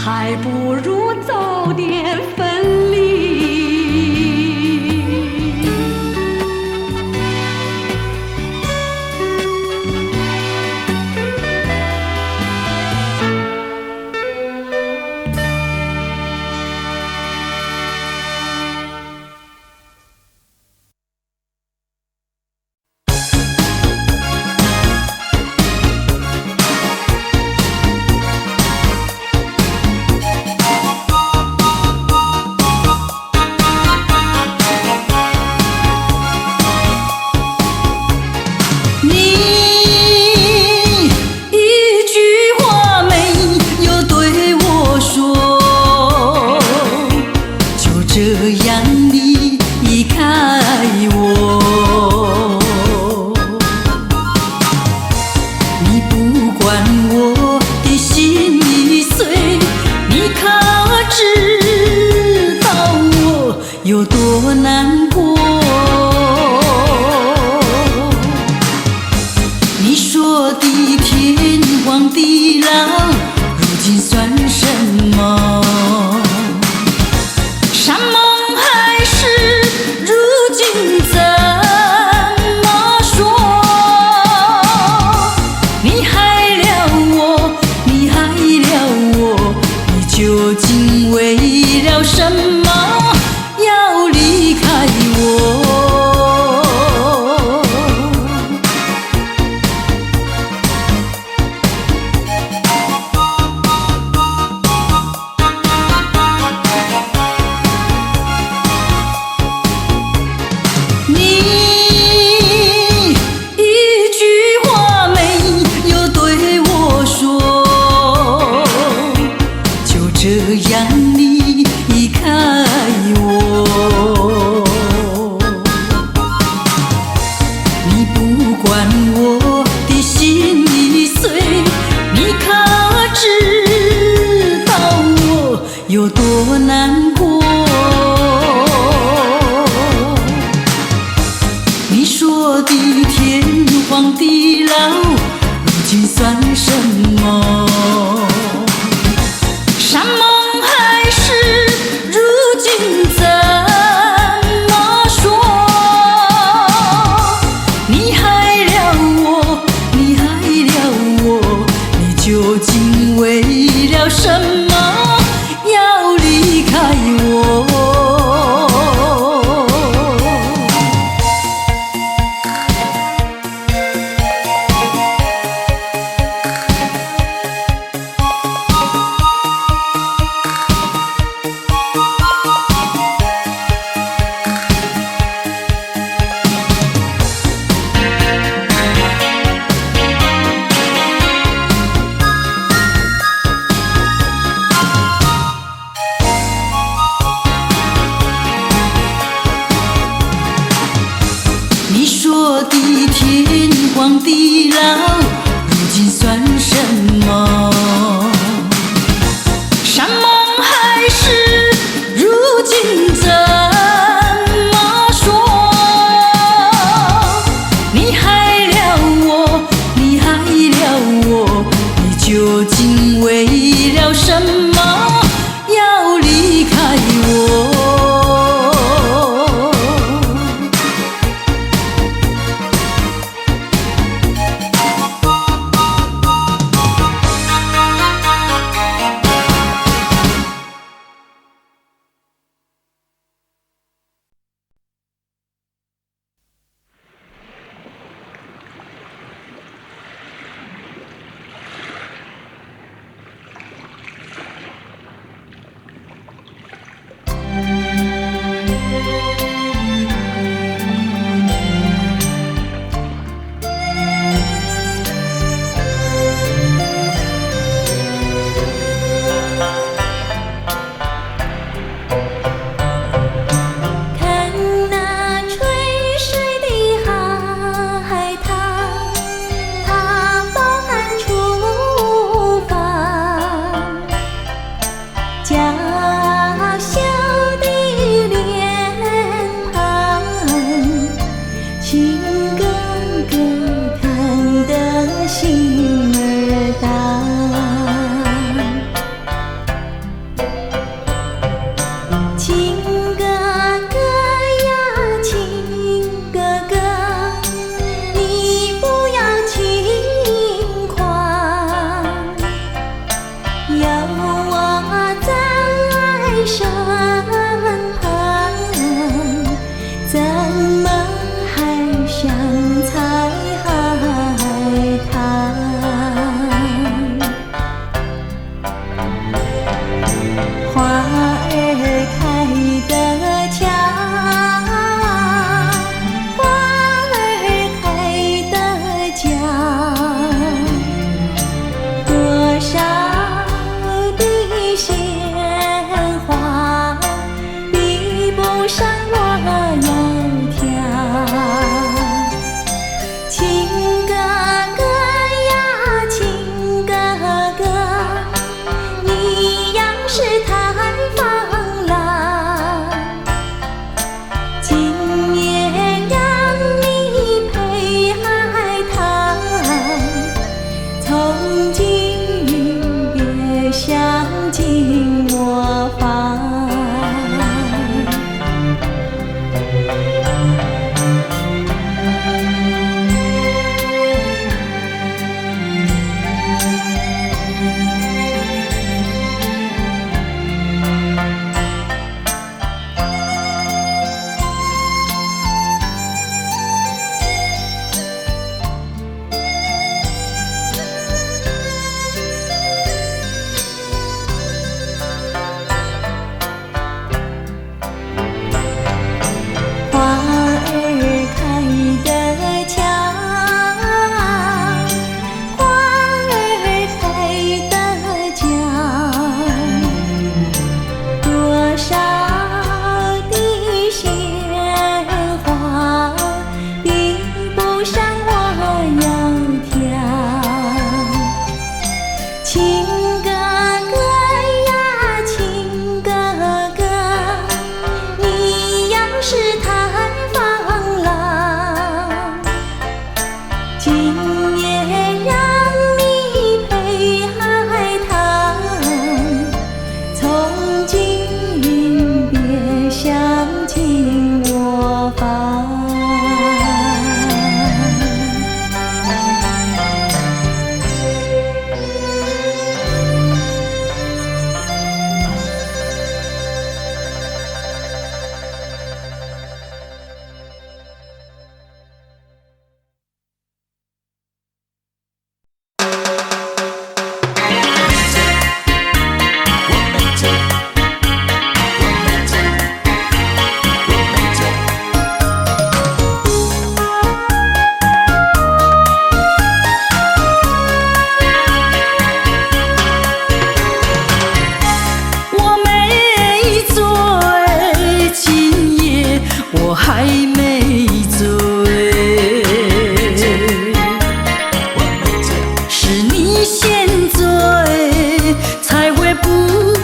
还不如早点分离。有多难过？你说的天荒地老，如今算什么？山盟海誓，如今怎么说？你害了我，你害了我，你究竟为了什么？要离开我，不管我的心已碎，你可知道我有多难过？你说的天荒地老，如今算什么？山盟海誓，如今怎么说？你害了我，你害了我，你究竟为了什么要离开我？你说的天荒地老，如今算什么？山盟海誓，如今怎么说？你害了我，你害了我，你究竟为了什么要离开我？家乡的今夜让你陪海棠，从今别想进我房。我还没醉，是你先醉，才会不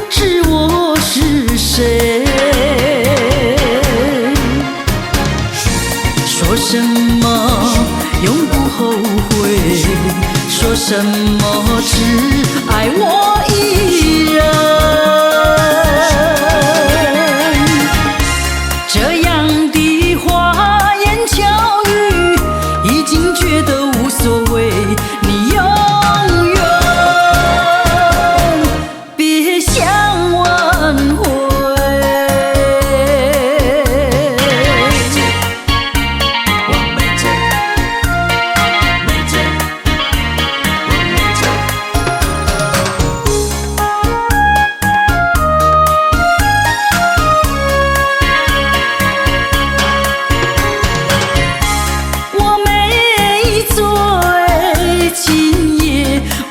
知我是谁。说什么永不后悔，说什么只爱我一人。觉得无所谓，你永远别想挽回。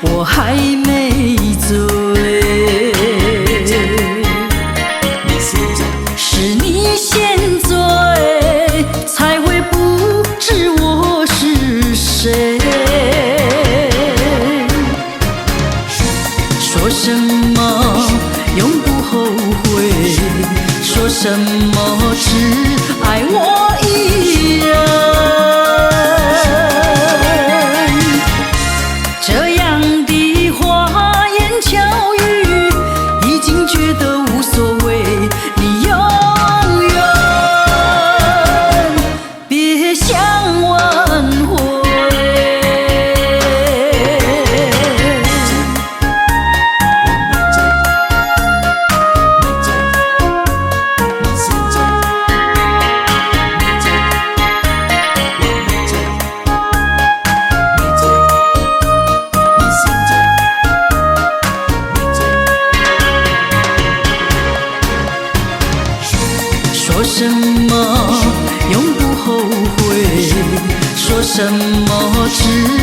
我还没醉，是你先醉，才会不知我是谁。说什么永不后悔，说什么只爱我一人。觉得无所谓，你永远别想挽回。说什么永不后悔，说什么只